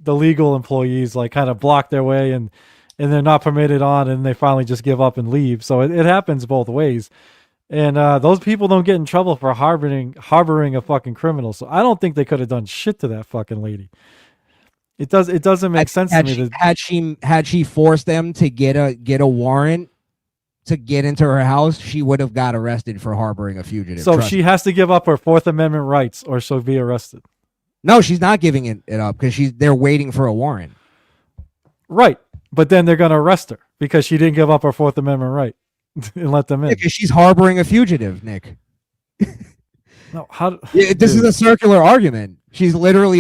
the legal employees kind of block their way and they're not permitted on, and they finally just give up and leave. So it happens both ways. And those people don't get in trouble for harboring a fucking criminal. So I don't think they could have done shit to that fucking lady. It doesn't make sense to me. Had she forced them to get a warrant to get into her house, she would have got arrested for harboring a fugitive. So she has to give up her Fourth Amendment rights, or she'll be arrested. No, she's not giving it up because they're waiting for a warrant. Right, but then they're going to arrest her because she didn't give up her Fourth Amendment right. And let them in. Because she's harboring a fugitive, Nick. No, this is a circular argument. She's literally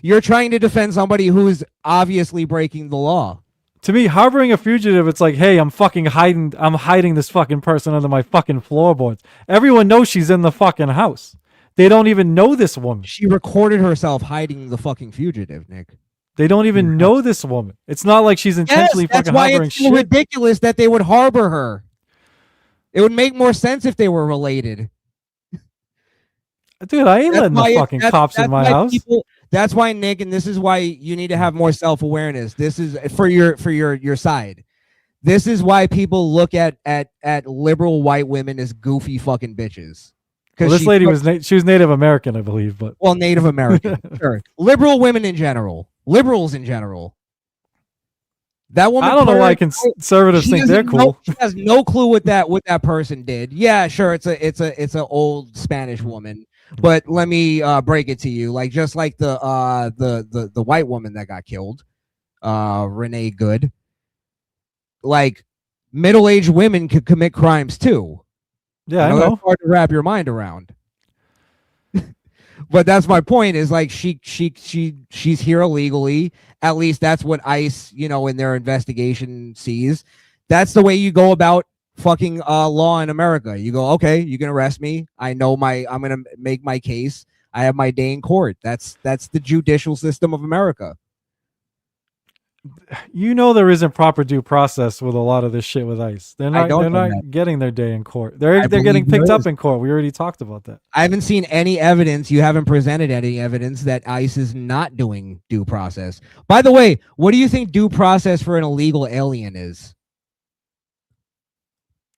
You're trying to defend somebody who's obviously breaking the law. To me, harboring a fugitive, it's like, hey, I'm hiding this fucking person under my fucking floorboards. Everyone knows she's in the fucking house. They don't even know this woman. She recorded herself hiding the fucking fugitive, Nick. They don't even know this woman. It's not like she's intentionally Yes, that's fucking why harboring it's so shit. ridiculous that they would harbor her. It would make more sense if they were related. Dude, I ain't That's letting why the it- fucking that's- cops in that's my why house. That's why, Nick, and this is why you need to have more self-awareness. This is for your side. This is why people look at liberal white women as goofy fucking bitches. Well, this lady was she was Native American, I believe, but well, Native American, sure. Liberal women in general, liberals in general. That woman. I don't know why conservatives think they're cool. She has no clue what that person did. Yeah, sure. It's a old Spanish woman, but let me break it to you. Like just like the white woman that got killed, Renee Good. Like middle-aged women could commit crimes too. Yeah, I know. That's hard to wrap your mind around. But that's my point. Is like she's here illegally. At least that's what ICE, in their investigation sees. That's the way you go about fucking law in America. You go, okay, you can arrest me. I'm gonna make my case. I have my day in court. That's the judicial system of America. There isn't proper due process with a lot of this shit with ICE. They're not getting their day in court. They're getting picked up in court. We already talked about that. I haven't seen any evidence. You haven't presented any evidence that ICE is not doing due process. By the way, what do you think due process for an illegal alien is?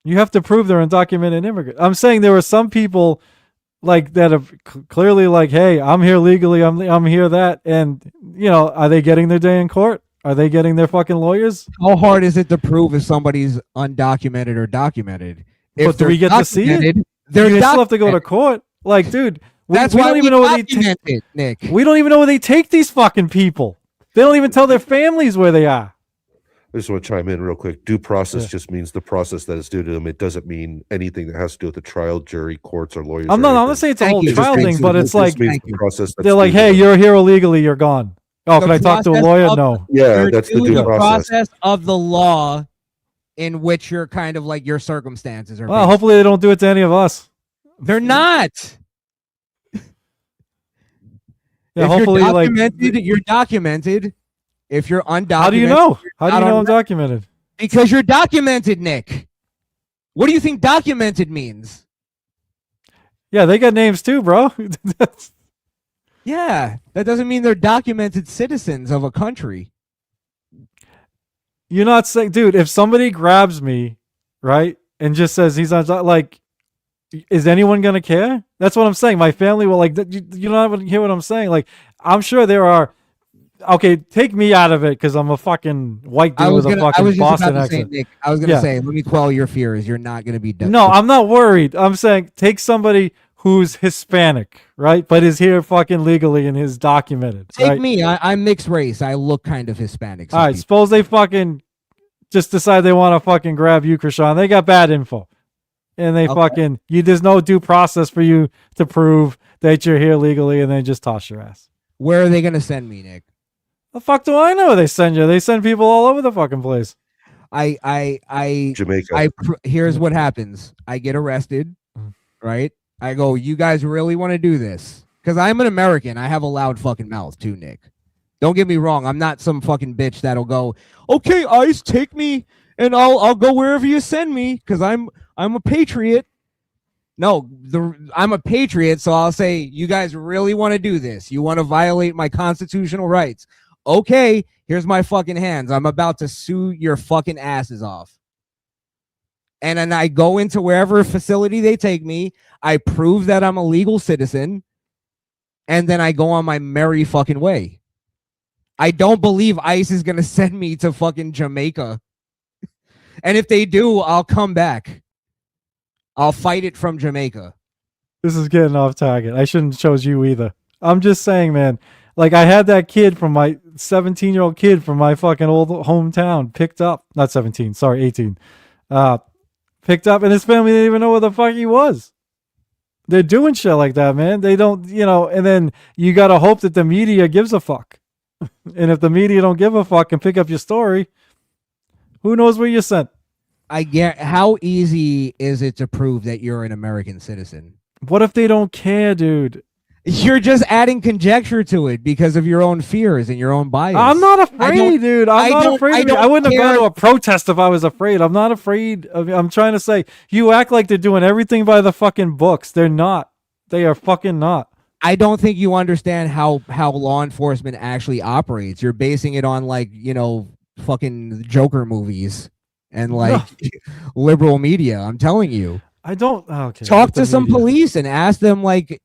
You have to prove they're undocumented immigrant. I'm saying there are some people like that have clearly like, hey, I'm here legally. I'm here that, and are they getting their day in court? Are they getting their fucking lawyers? How hard is it to prove if somebody's undocumented or documented? But do we get to see it? They still have to go to court. Like, dude, we that's we why don't even know where they document it, Nick. We don't even know where they take these fucking people. They don't even tell their families where they are. I just want to chime in real quick. Due process just means the process that is due to them. It doesn't mean anything that has to do with the trial, jury, courts, or lawyers. I'm not saying it's a whole trial thing, but it's like they're like, hey, you're here illegally, you're gone. Oh, can I talk to a lawyer? No. Yeah, that's the due process of the law in which you're kind of like your circumstances are. Well, hopefully they don't do it to any of us. They're not. Yeah, hopefully, you're documented. If you're undocumented, how do you know? How do you know I'm documented? Because you're documented, Nick. What do you think documented means? Yeah, they got names too, bro. Yeah, that doesn't mean they're documented citizens of a country. You're not saying, dude, if somebody grabs me, right, and just says he's on, like, is anyone going to care? That's what I'm saying. My family will, like, you don't even hear what I'm saying. Like, I'm sure there are, okay, take me out of it because I'm a fucking white dude with a fucking Boston accent. Nick, I was going to say, let me quell your fears. You're not going to be done. No, I'm not worried. I'm saying take somebody who's Hispanic, right? But is here fucking legally and is documented. Take right? me. I'm mixed race. I look kind of Hispanic. All right, suppose they fucking just decide they want to fucking grab you, Crishaun. They got bad info. And they fucking, there's no due process for you to prove that you're here legally, and they just toss your ass. Where are they going to send me, Nick? The fuck do I know where they send you? They send people all over the fucking place. Jamaica. Here's what happens. I get arrested, right? I go, you guys really want to do this? Because I'm an American. I have a loud fucking mouth too, Nick. Don't get me wrong. I'm not some fucking bitch that'll go, okay, ICE, take me and I'll go wherever you send me because I'm a patriot. No, I'm a patriot, so I'll say, you guys really want to do this? You want to violate my constitutional rights? Okay, here's my fucking hands. I'm about to sue your fucking asses off. And then I go into wherever facility they take me. I prove that I'm a legal citizen. And then I go on my merry fucking way. I don't believe ICE is going to send me to fucking Jamaica. And if they do, I'll come back. I'll fight it from Jamaica. This is getting off target. I shouldn't have chose you either. I'm just saying, man. Like, I had that kid from my 17-year-old kid from my fucking old hometown picked up. Not 17, sorry, 18. Picked up, and his family didn't even know where the fuck he was. They're doing shit like that, man. They don't, and then you got to hope that the media gives a fuck. And if the media don't give a fuck and pick up your story, who knows where you're sent? I get, how easy is it to prove that you're an American citizen? What if they don't care, dude? You're just adding conjecture to it because of your own fears and your own bias. I'm not afraid, dude. I'm not afraid. I wouldn't have gone to a protest if I was afraid. I'm not afraid. I'm trying to say, you act like they're doing everything by the fucking books. They're not. They are fucking not. I don't think you understand how law enforcement actually operates. You're basing it on like, fucking Joker movies and like liberal media. I'm telling you. I don't. Okay. Talk to some police and ask them, like,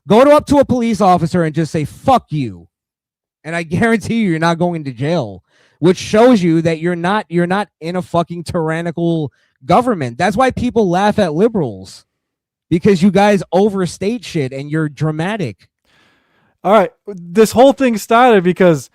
go up to a police officer and just say, fuck you. And I guarantee you're not going to jail, which shows you that you're not in a fucking tyrannical government. That's why people laugh at liberals, because you guys overstate shit and you're dramatic. All right. This whole thing started because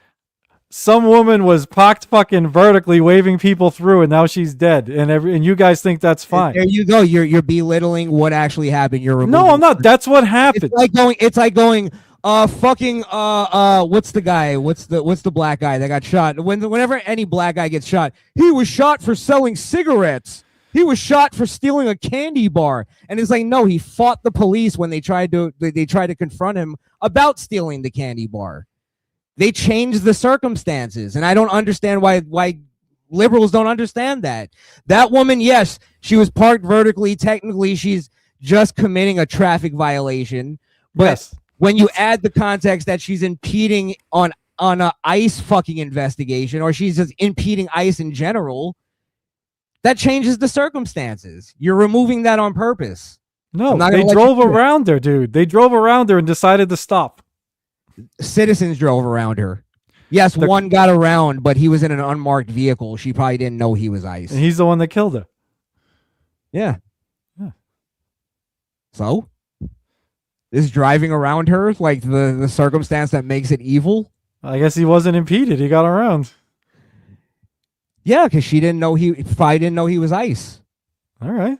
some woman was parked fucking vertically waving people through, and now she's dead. And you guys think that's fine. There you go. You're belittling what actually happened. No, I'm not. That's what happened. It's like going fucking what's the guy? What's the black guy that got shot? Whenever any black guy gets shot, he was shot for selling cigarettes. He was shot for stealing a candy bar. And it's like, no, he fought the police when they tried to confront him about stealing the candy bar. They changed the circumstances, and I don't understand why liberals don't understand that. That woman, yes, she was parked vertically. Technically, she's just committing a traffic violation. But Yes. when you add the context that she's impeding on a ICE fucking investigation, or she's just impeding ICE in general, that changes the circumstances. You're removing that on purpose. No, they drove around her, dude. They drove around her and decided to stop. Citizens drove around her. Yes, one got around, but he was in an unmarked vehicle. She probably didn't know he was ICE. And he's the one that killed her. Yeah. So? Is driving around her like the circumstance that makes it evil? I guess he wasn't impeded. He got around. Yeah, because she didn't know probably didn't know he was ICE. All right.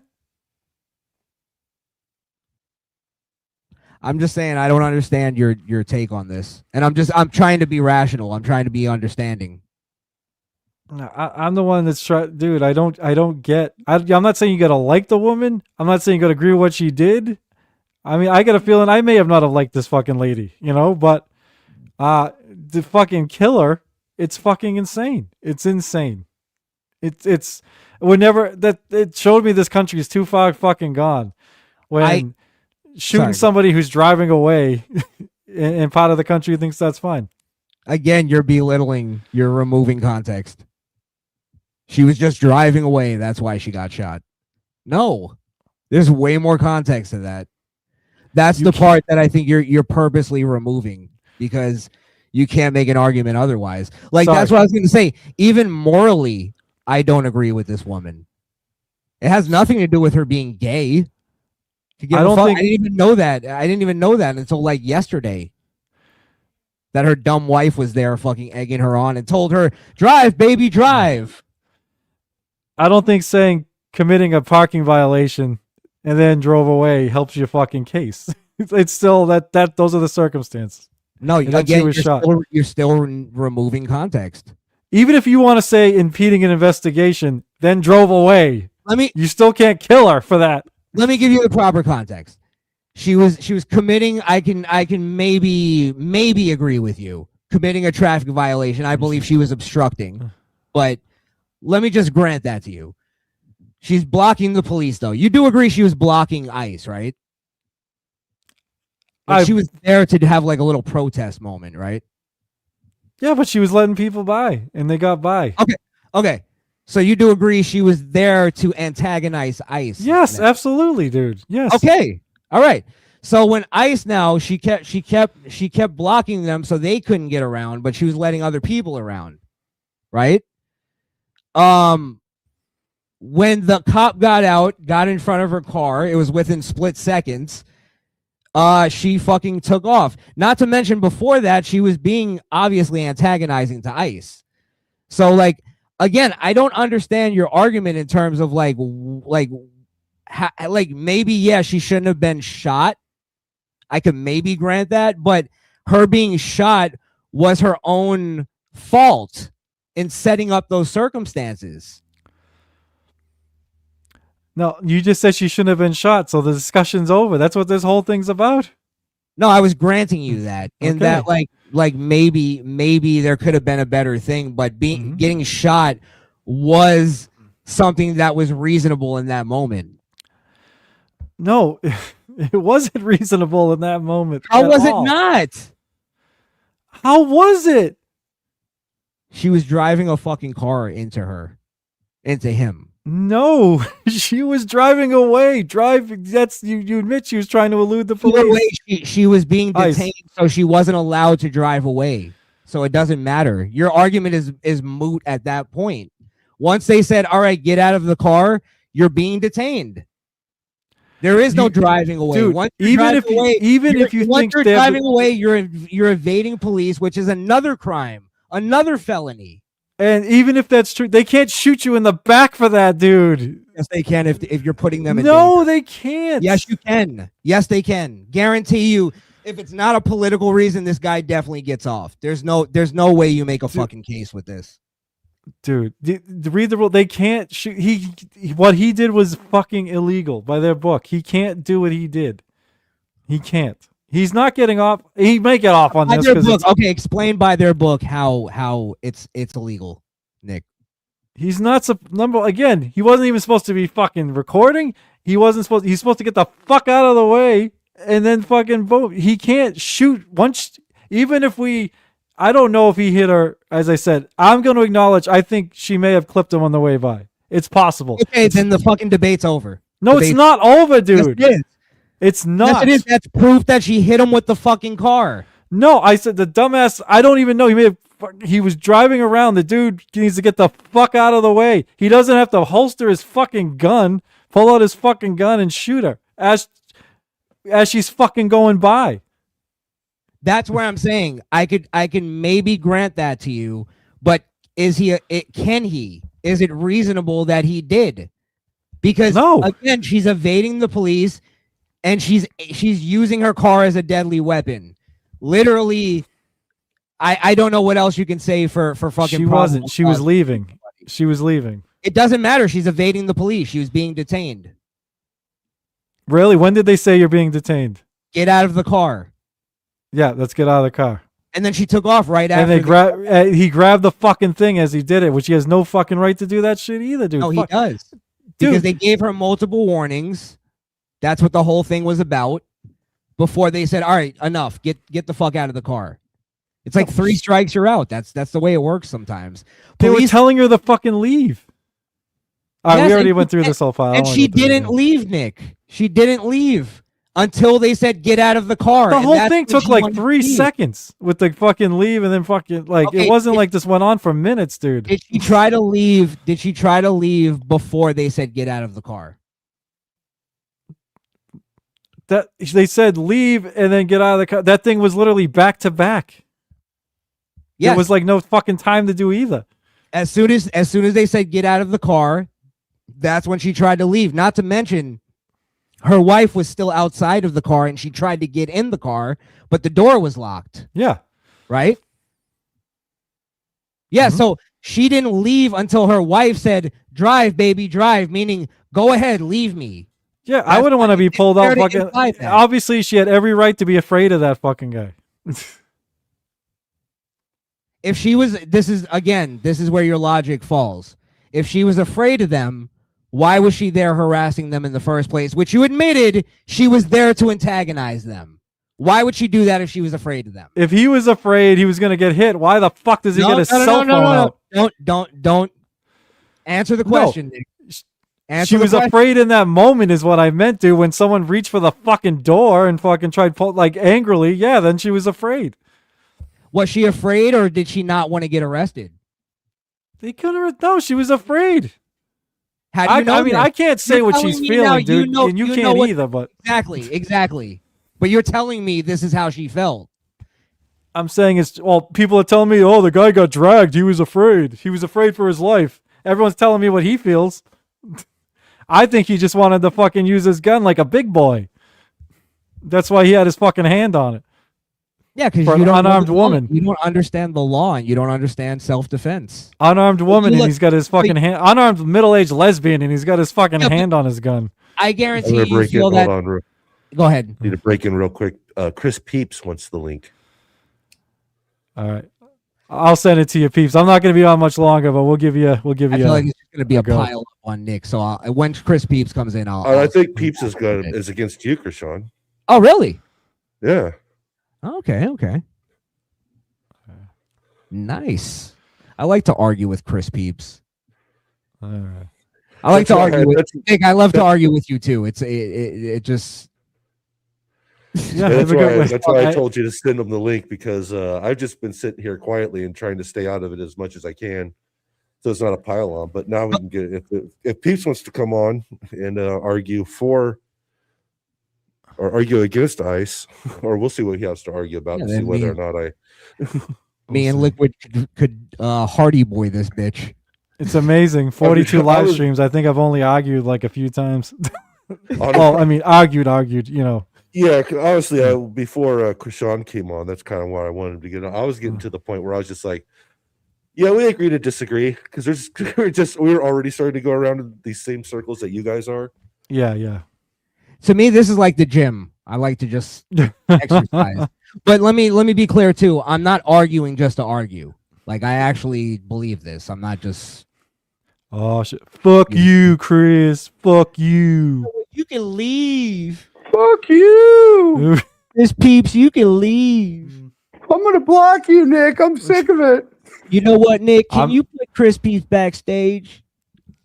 I'm just saying I don't understand your take on this. And I'm trying to be rational. I'm trying to be understanding. I'm the one that's trying, dude. I don't get. I'm not saying you gotta like the woman. I'm not saying you gotta agree with what she did. I mean, I got a feeling I may have not have liked this fucking lady, but the fucking killer, it's fucking insane. It's insane. It's whenever that it showed me this country is too far fucking gone. When shooting somebody who's driving away in part of the country thinks that's fine. Again, you're belittling. You're removing context. She was just driving away. That's why she got shot. No, there's way more context to that. That's the part that I think you're purposely removing because you can't make an argument otherwise. Like that's what I was going to say. Even morally, I don't agree with this woman. It has nothing to do with her being gay. I didn't even know that. I didn't even know that until like yesterday. That her dumb wife was there fucking egging her on and told her, drive, baby, drive. I don't think saying committing a parking violation and then drove away helps your fucking case. It's still that those are the circumstances. No, again, you're still removing context. Even if you want to say impeding an investigation, then drove away. You still can't kill her for that. Let me give you the proper context. She was committing. I can maybe agree with you. Committing a traffic violation. I believe she was obstructing, but let me just grant that to you. She's blocking the police, though. You do agree she was blocking ICE, right? She was there to have like a little protest moment, right? Yeah, but she was letting people by, and they got by. Okay. So you do agree she was there to antagonize ICE? Yes, absolutely, dude. Yes. Okay. All right. So when ICE now she kept blocking them so they couldn't get around, but she was letting other people around, right? When the cop got in front of her car, it was within split seconds. She fucking took off. Not to mention before that, she was being obviously antagonizing to ICE. So like, again, I don't understand your argument in terms of like maybe, yeah, she shouldn't have been shot. I could maybe grant that, but her being shot was her own fault in setting up those circumstances. No, you just said she shouldn't have been shot, so the discussion's over. That's what this whole thing's about. No, I was granting you that. In Okay. that, like maybe there could have been a better thing, but getting shot was something that was reasonable in that moment. No, it wasn't reasonable in that moment. How at was all. it not? How was it? She was driving a fucking car into him. No, she was driving away. That's you admit she was trying to elude the Either way, police. she was being Ice. detained, so she wasn't allowed to drive away. So it doesn't matter. Your argument is moot at that point. Once they said, "All right, get out of the car," you're being detained. There is no driving away. Dude, Once even if you think you're driving away, you're evading police, which is another crime, another felony. and even if that's true, they can't shoot you in the back for that, dude. Yes, they can if you're putting them in No, danger. they can't. Yes, you can. Yes, they can. Guarantee you. If it's not a political reason, this guy definitely gets off. There's no way you make a fucking case with this. Dude, read the rule. They can't shoot. What he did was fucking illegal by their book. He can't do what he did. He can't. He's not getting off. He may get off on By this their because book. Okay, explain by their book how it's illegal, Nick. he's not number again. He wasn't even supposed to be fucking recording. He's supposed to get the fuck out of the way and then fucking boom. He can't shoot once. Even if I don't know if he hit her. As I said, I'm going to acknowledge. I think she may have clipped him on the way by. It's possible. Okay, then the fucking debate's over. No, it's not over, dude. Yes, it is. It's not. Yes, it is. That's proof that she hit him with the fucking car. No, I said the dumbass. I don't even know. He was driving around. The dude needs to get the fuck out of the way. He doesn't have to holster his fucking gun, pull out his fucking gun, and shoot her as she's fucking going by. That's where I'm saying I can maybe grant that to you, but is it reasonable that he did? Because No. again, she's evading the police and she's using her car as a deadly weapon. Literally, I don't know what else you can say for fucking. She wasn't. She was leaving. She was leaving. It doesn't matter. She's evading the police. She was being detained. Really? When did they say you're being detained? Get out of the car. Yeah, let's get out of the car. And then she took off right after. And he grabbed the fucking thing as he did it, which he has no fucking right to do that shit either, dude. No, he does. Dude. Because they gave her multiple warnings. That's what the whole thing was about. Before they said, "All right, enough. Get the fuck out of the car." It's like 3 strikes, you're out. That's the way it works sometimes. They were telling her to fucking leave. All right, we already went through this whole file. And she didn't leave, Nick. She didn't leave until they said, "Get out of the car." The whole thing took like 3 seconds with the fucking leave and then fucking it wasn't like this went on for minutes, dude. Did she try to leave? Did she try to leave before they said, "Get out of the car"? That they said leave and then get out of the car. That thing was literally back to back. Yes. There was like no fucking time to do either. As soon as they said, "Get out of the car," that's when she tried to leave. Not to mention, her wife was still outside of the car and she tried to get in the car, but the door was locked. Yeah. Right? Yeah, so she didn't leave until her wife said, "Drive, baby, drive," meaning go ahead, leave me. Yeah, I wouldn't want to be pulled out already fucking. implied that. Obviously, she had every right to be afraid of that fucking guy. If she was, this is where your logic falls. If she was afraid of them, why was she there harassing them in the first place? Which you admitted she was there to antagonize them. Why would she do that if she was afraid of them? If he was afraid he was going to get hit, why the fuck does he get his cell phone out? Don't answer the question, Nick. She was afraid in that moment is what I meant to. When someone reached for the fucking door and fucking tried pull angrily, yeah, then she was afraid. Was she afraid or did she not want to get arrested? They couldn't. No, she was afraid. How do you know I mean, that? I can't say You're what telling she's me feeling, now, dude, and you can't either. But exactly. But you're telling me this is how she felt. I'm saying people are telling me, oh, the guy got dragged. He was afraid. He was afraid for his life. Everyone's telling me what he feels. I think he just wanted to fucking use his gun like a big boy. That's why he had his fucking hand on it. Yeah, because for you an don't unarmed woman. You don't understand the law and you don't understand self-defense. Unarmed woman, and he's got his fucking hand. Unarmed middle-aged lesbian, and he's got his fucking hand on his gun. I guarantee you feel that. Go ahead. Need to break in real quick. Chris Peeps wants the link. All right. I'll send it to you, Peeps. I'm not going to be on much longer, but we'll give you. I feel like it's going to be a pile on Nick. So when Chris Peeps comes in, I think Peeps is against you, Crishaun. Oh, really? Yeah. Okay. Nice. I like to argue with Chris Peeps. All right. I like to argue with Nick. I love to argue with you too. It just. Yeah, that's why I told you to send them the link, because I've just been sitting here quietly and trying to stay out of it as much as I can, so it's not a pile on. But now we can get if Peeps wants to come on and argue for or argue against ICE, or we'll see what he has to argue about to see whether or not me and Liquid could Hardy Boy this bitch. It's amazing. 42 live streams. I think I've only argued like a few times. Well, I mean, argued. You know. Yeah, honestly, before Crishaun came on, that's kind of what I wanted to get. I was getting to the point where I was just like, "Yeah, we agree to disagree," because we were already starting to go around in these same circles that you guys are. Yeah. To me, this is like the gym. I like to just exercise. But let me be clear too. I'm not arguing just to argue. Like, I actually believe this. I'm not just. Oh shit! Fuck you, Chris. Fuck you. You can leave. Fuck you. Miss Peeps, you can leave. I'm going to block you, Nick. I'm sick of it. You know what, Nick? Can you put Chris Peeps backstage?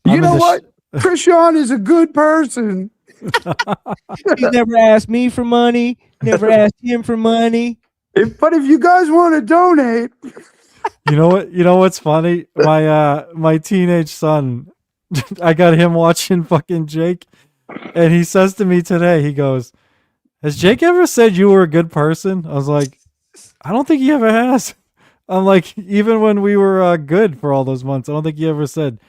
You know what? Crishaun is a good person. He's never asked me for money. Never asked him for money. But if you guys want to donate. You know what? You know what's funny? My teenage son, I got him watching fucking Jake. And he says to me today, he goes, "Has Jake ever said you were a good person?" I was like, "I don't think he ever has." I'm like, even when we were good for all those months, I don't think he ever said,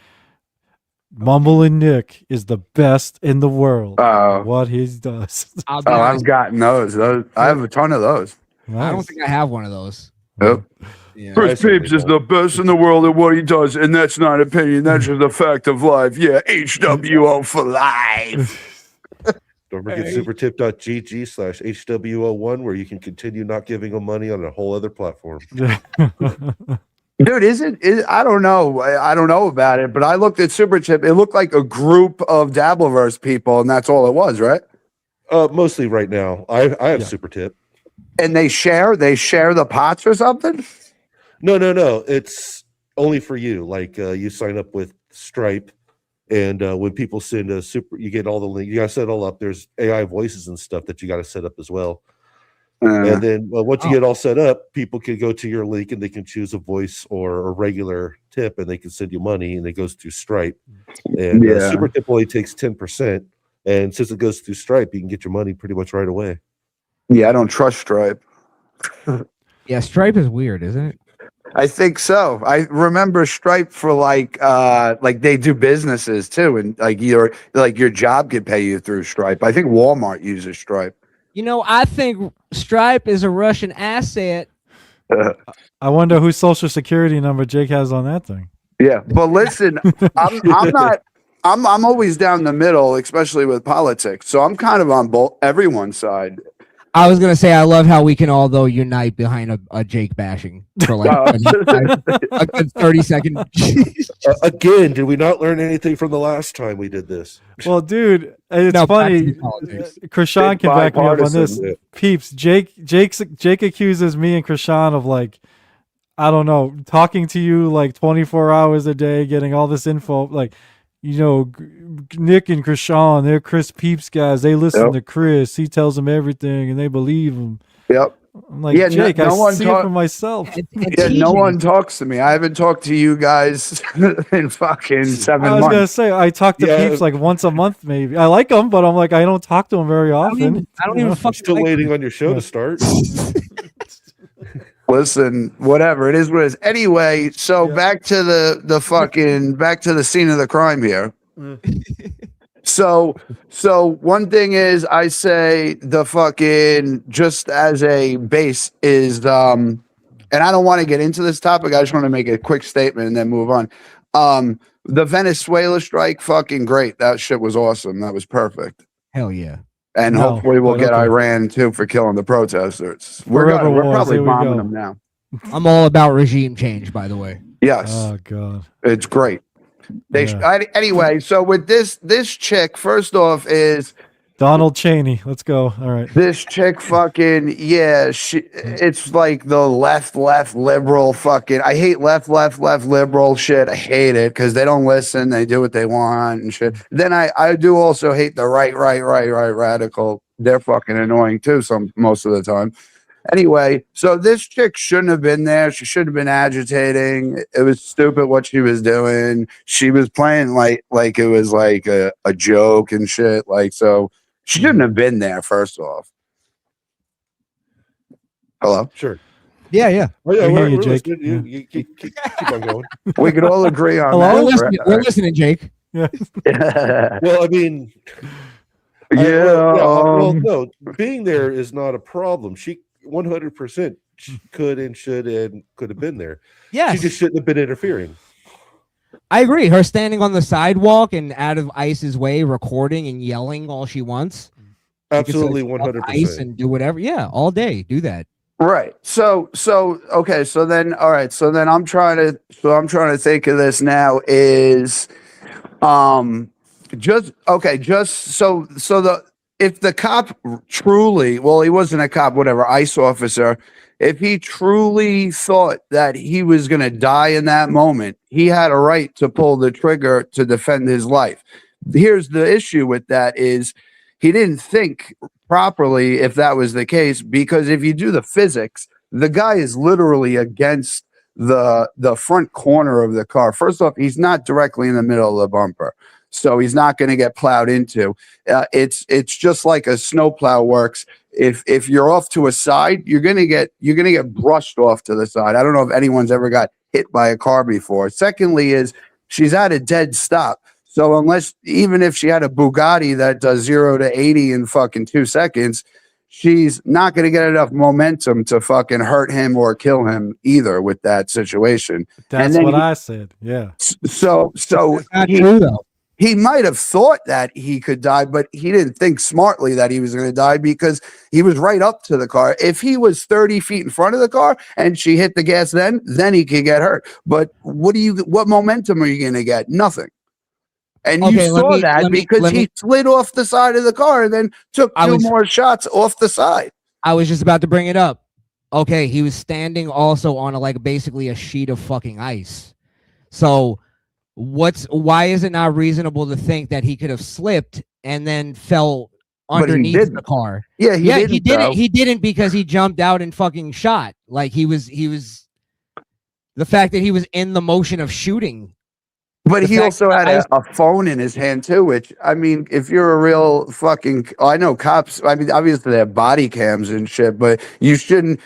"Mumbling Nick is the best in the world." What he does. I've gotten those. I have a ton of those. Nice. I don't think I have one of those. Yep. Yeah. Chris Peeps is the best in the world at what he does, and that's not opinion. That's just a fact of life. Yeah, HWO for life. Don't forget supertip.gg/HWO1, where you can continue not giving them money on a whole other platform. Dude, I don't know. I don't know about it, but I looked at Supertip. It looked like a group of Dabbleverse people, and that's all it was, right? Mostly right now. I have Supertip. And they share the pots or something? No. It's only for you. Like you sign up with Stripe, and when people send a super, you get all the link. You gotta set it all up. There's AI voices and stuff that you gotta set up as well. And then once you get all set up, people can go to your link and they can choose a voice or a regular tip, and they can send you money, and it goes through Stripe. And Super Tip only takes 10%, and since it goes through Stripe, you can get your money pretty much right away. Yeah, I don't trust Stripe. Yeah, Stripe is weird, isn't it? I think so. I remember Stripe for like they do businesses too, and like your job could pay you through Stripe. I think Walmart uses Stripe. You know, I think Stripe is a Russian asset. I wonder whose social security number Jake has on that thing. Yeah, but listen, I'm not. I'm always down the middle, especially with politics. So I'm kind of on everyone's side. I was gonna say I love how we can all though unite behind a Jake bashing for like a good 30-second. Again, did we not learn anything from the last time we did this? Well, dude, it's funny. Crishaun can back me up on this. Peeps, Jake accuses me and Crishaun of like, I don't know, talking to you like 24 hours a day, getting all this info. Like, you know, Nick and Crishaun, they're Chris Peeps guys. They listen to Chris. He tells them everything, and they believe him. Yep. I'm like, Jake, I see it for myself. Yeah, no one talks to me. I haven't talked to you guys in fucking 7 months. I was gonna say I talk to Peeps like once a month, maybe. I like them, but I'm like I don't talk to them very often. I don't even I'm fucking still waiting on your show to start. Listen, whatever it is, what it is. Anyway, so back to the scene of the crime here. So one thing is, I say the fucking, just as a base is, and I don't want to get into this topic. I just want to make a quick statement and then move on. The Venezuela strike, fucking great. That shit was awesome. That was perfect. Hell yeah. And No, hopefully we'll but get okay. Iran too for killing the protesters. Forever We're wars, probably here we bombing go. them now. I'm all about regime change, by the way. Yes, Oh god. it's great. Anyway, so with this chick, first off, is Donald Cheney. Let's go. All right. this chick fucking it's like the left liberal fucking. I hate left liberal shit. I hate it because they don't listen. They do what they want and shit. Then I do also hate the right radical. They're fucking annoying too. Most of the time. Anyway, so this chick shouldn't have been there. She should have been agitating. It was stupid what she was doing. She was playing like it was like a joke and shit. Like, so she shouldn't have been there, first off. Hello? Sure. Yeah. Oh, yeah, We hear you, we're Jake. listening. You keep on going. We could all agree on Hello? that. We're listening, Jake. Yeah. Well, I mean, no, being there is not a problem. She 100% could and should and could have been there. Yes. She just shouldn't have been interfering. I agree. Her standing on the sidewalk and out of ICE's way, recording and yelling all she wants. Absolutely, She could search up 100%. ICE and do whatever. Yeah, all day. Do that. Right. So okay. So then, all right. So then I'm trying to think of this now is, if the cop truly, well, he wasn't a cop, whatever, ICE officer, if he truly thought that he was going to die in that moment, he had a right to pull the trigger to defend his life. Here's the issue with that is he didn't think properly if that was the case, because if you do the physics, the guy is literally against the front corner of the car. First off, he's not directly in the middle of the bumper, so he's not going to get plowed into. It's just like a snowplow works. If you're off to a side, you're gonna get brushed off to the side. I don't know if anyone's ever got hit by a car before. Secondly, is she's at a dead stop. So even if she had a Bugatti that does 0 to 80 in fucking 2 seconds, she's not going to get enough momentum to fucking hurt him or kill him either with that situation. That's what I said. Yeah. So Not true though. he might have thought that he could die, but he didn't think smartly that he was going to die because he was right up to the car. If he was 30 feet in front of the car and she hit the gas, then he could get hurt. But what momentum are you going to get? Nothing. And you saw that because he slid off the side of the car and then took two more shots off the side. I was just about to bring it up. Okay, he was standing also on basically a sheet of fucking ice. So why is it not reasonable to think that he could have slipped and then fell underneath the car? Yeah, he didn't. He didn't because he jumped out and fucking shot. Like he was the fact that he was in the motion of shooting. But he also had a phone in his hand too, which, I mean, if you're a real fucking, I know cops, I mean, obviously they have body cams and shit, but you shouldn't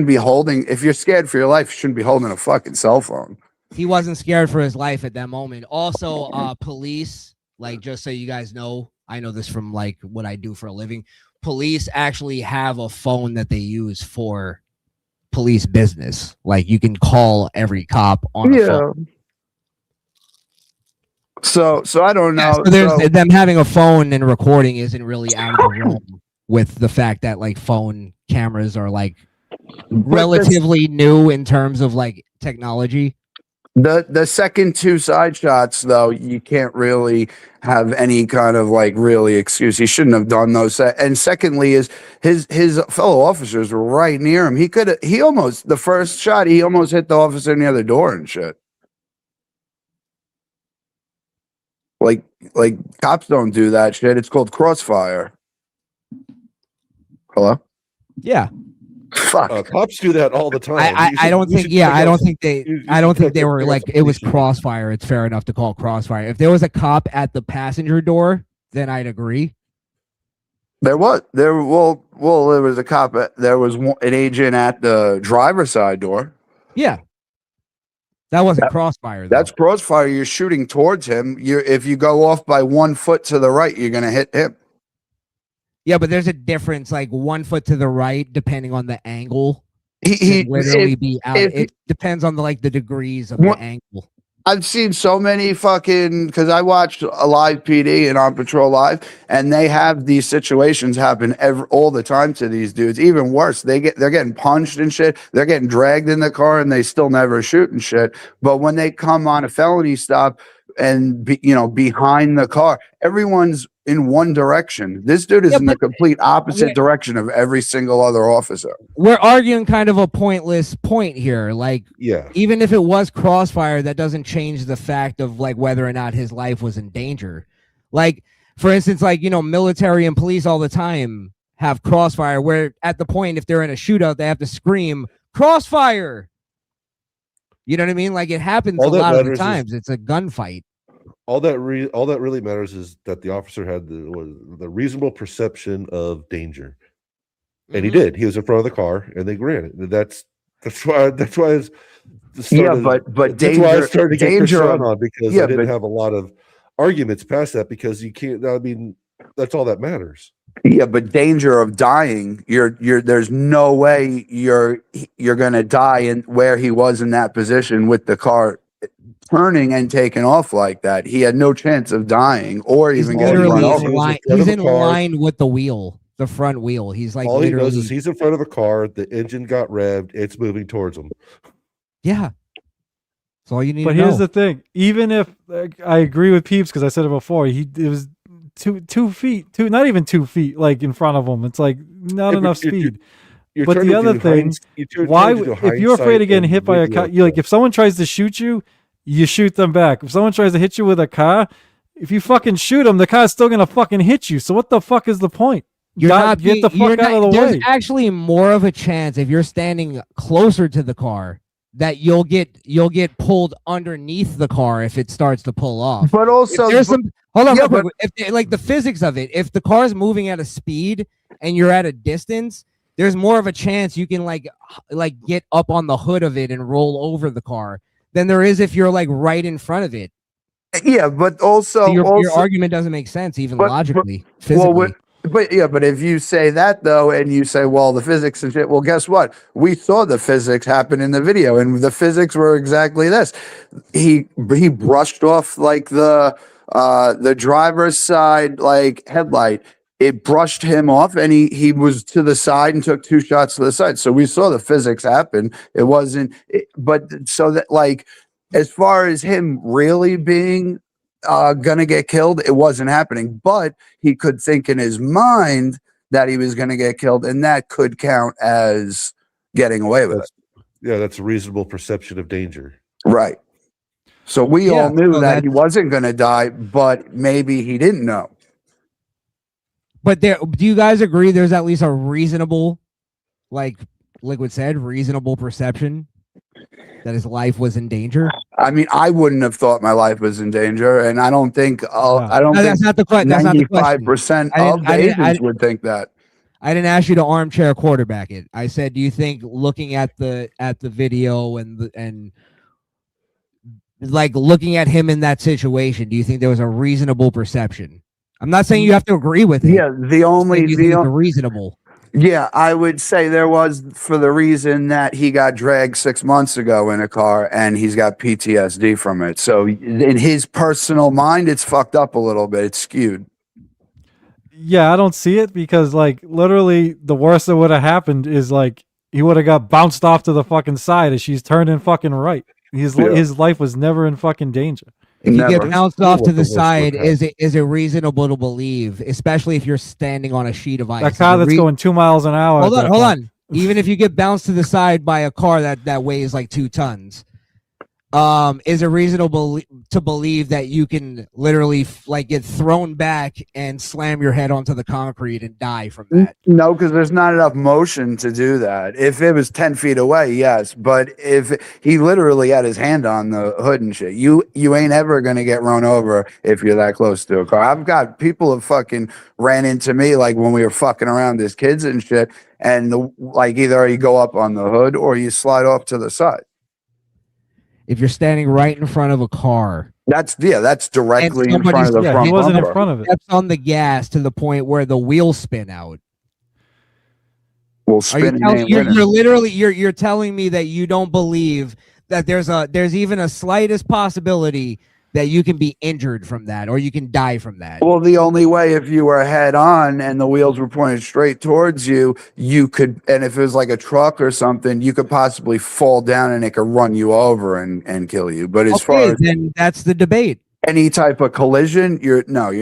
be holding, if you're scared for your life, you shouldn't be holding a fucking cell phone. He wasn't scared for his life at that moment. Also, police, just so you guys know, I know this from what I do for a living. Police actually have a phone that they use for police business. You can call every cop on a phone. So I don't know. Yeah, so them having a phone and recording isn't really out of the realm with the fact that phone cameras are relatively new in terms of technology. The second two side shots, though, you can't really have any kind of really excuse. He shouldn't have done those. And secondly, is his fellow officers were right near him. The first shot, he almost hit the officer near the door and shit. Like cops don't do that shit. It's called crossfire. Hello? Yeah. Fuck. Cops do that all the time. I don't think they were it was crossfire. It's fair enough to call crossfire. If there was a cop at the passenger door, then I'd agree. There was a cop. There was an agent at the driver's side door. Yeah. That wasn't crossfire, though. That's crossfire. You're shooting towards him. If you go off by 1 foot to the right, you're going to hit him. Yeah, but there's a difference. 1 foot to the right, depending on the angle, He literally be out. It depends on the degrees of the angle. I've seen so many fucking, because I watched a live PD and On Patrol Live, and they have these situations happen all the time to these dudes. Even worse, they're getting punched and shit. They're getting dragged in the car, and they still never shoot and shit. But when they come on a felony stop and behind the car, everyone's in one direction. This dude is in the complete opposite direction of every single other officer. We're arguing kind of a pointless point here. Like, Yeah. even if it was crossfire, that doesn't change the fact of like whether or not his life was in danger. Like, for instance, like, military and police all the time have crossfire, where at the point, if they're in a shootout, they have to scream crossfire. You know what I mean? Like, it happens a lot of the times. It's a gunfight. All that really matters is that the officer had the reasonable perception of danger, and he did. He was in front of the car, and they granted. That's why it's that's why I started to get Crishaun on, because I didn't have a lot of arguments past that, because you can't. I mean, that's all that matters. Yeah, but danger of dying, there's no way you're gonna die in where he was in that position with the car turning and taking off like that. He had no chance of dying or even getting run over. He's in line with the wheel, the front wheel. He's like, all he knows is he's in front of a car. The engine got revved. It's moving towards him. Yeah. That's all you need. But here's the thing: even if I agree with Peeps, because I said it before, it was 2 feet, not even 2 feet, like in front of him. It's like not enough speed. But the other thing, why, if you're afraid of getting hit by a car, you like, if someone tries to shoot you, you shoot them back. If someone tries to hit you with a car, if you fucking shoot them, the car's still gonna fucking hit you. So what the fuck is the point? Get the fuck out of the way. There's actually more of a chance if you're standing closer to the car that you'll get pulled underneath the car if it starts to pull off. But also, hold on, if like the physics of it, if the car's moving at a speed and you're at a distance, there's more of a chance you can like get up on the hood of it and roll over the car than there is if you're like right in front of it. Yeah, but also, so your argument doesn't make sense even logically, physically. But if you say that though, and you say, well, the physics and shit, well, guess what? We saw the physics happen in the video, and the physics were exactly this. He brushed off like the driver's side like headlight. It brushed him off, and he was to the side and took 2 shots to the side. So we saw the physics happen. It wasn't, but so that like, as far as him really being gonna get killed, it wasn't happening. But he could think in his mind that he was gonna get killed, and that could count as getting away with it. Yeah, that's a reasonable perception of danger. Right. So we all knew that he wasn't gonna die, but maybe he didn't know. But do you guys agree there's at least a reasonable, like Liquid said, reasonable perception that his life was in danger? I mean, I wouldn't have thought my life was in danger, and I don't think that's not the question. 95% of the agents would think that. I didn't ask you to armchair quarterback it. I said, do you think looking at the video and like looking at him in that situation, do you think there was a reasonable perception? I'm not saying you have to agree with it. Yeah, reasonable. Yeah, I would say there was, for the reason that he got dragged 6 months ago in a car and he's got PTSD from it. So in his personal mind, it's fucked up a little bit. It's skewed. Yeah, I don't see it, because like literally the worst that would have happened is like he would have got bounced off to the fucking side as she's turning fucking right. His life was never in fucking danger. If you get bounced off to the side, is it reasonable to believe, especially if you're standing on a sheet of ice? That car that's going 2 miles an hour. Hold on. Even if you get bounced to the side by a car that weighs like 2 tons, is it reasonable to believe that you can literally like get thrown back and slam your head onto the concrete and die from that? No, because there's not enough motion to do that. If it was 10 feet away, yes. But if he literally had his hand on the hood and shit, you ain't ever going to get run over if you're that close to a car. I've got people have fucking ran into me like when we were fucking around as kids and shit. And like either you go up on the hood or you slide off to the side. If you're standing right in front of a car, that's directly in front of the front. He wasn't in front of it. Steps on the gas to the point where the wheels spin out. Well, spin. You're literally telling me that you don't believe that there's even a slightest possibility that you can be injured from that or you can die from that. Well, the only way if you were head on and the wheels were pointed straight towards you, you could, and if it was like a truck or something, you could possibly fall down and it could run you over and kill you. But as far as then that's the debate. any type of collision, you're not.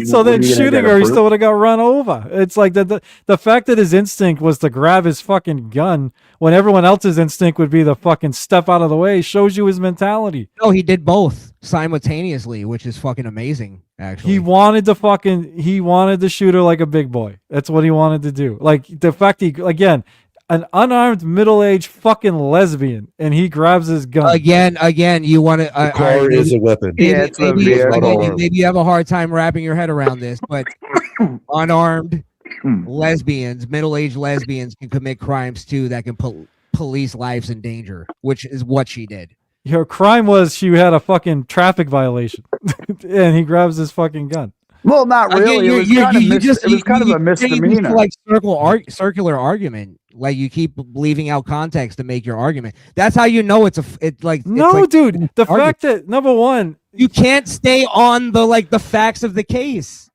So then shooting her, he still would have got run over. It's like the fact that his instinct was to grab his fucking gun when everyone else's instinct would be to fucking step out of the way shows you his mentality. No, he did both simultaneously, which is fucking amazing, actually. He wanted to shoot her like a big boy. That's what he wanted to do. Like the fact again, an unarmed middle-aged fucking lesbian, and he grabs his gun. Again, you want to The car is a weapon. Maybe you have a hard time wrapping your head around this, but unarmed lesbians, middle-aged lesbians can commit crimes too that can put police lives in danger, which is what she did. Her crime was she had a fucking traffic violation, and he grabs his fucking gun. Well, not really. It was kind of a misdemeanor. Like circular argument. Like you keep leaving out context to make your argument. That's how you know dude. The fact that number one, you can't stay on the facts of the case.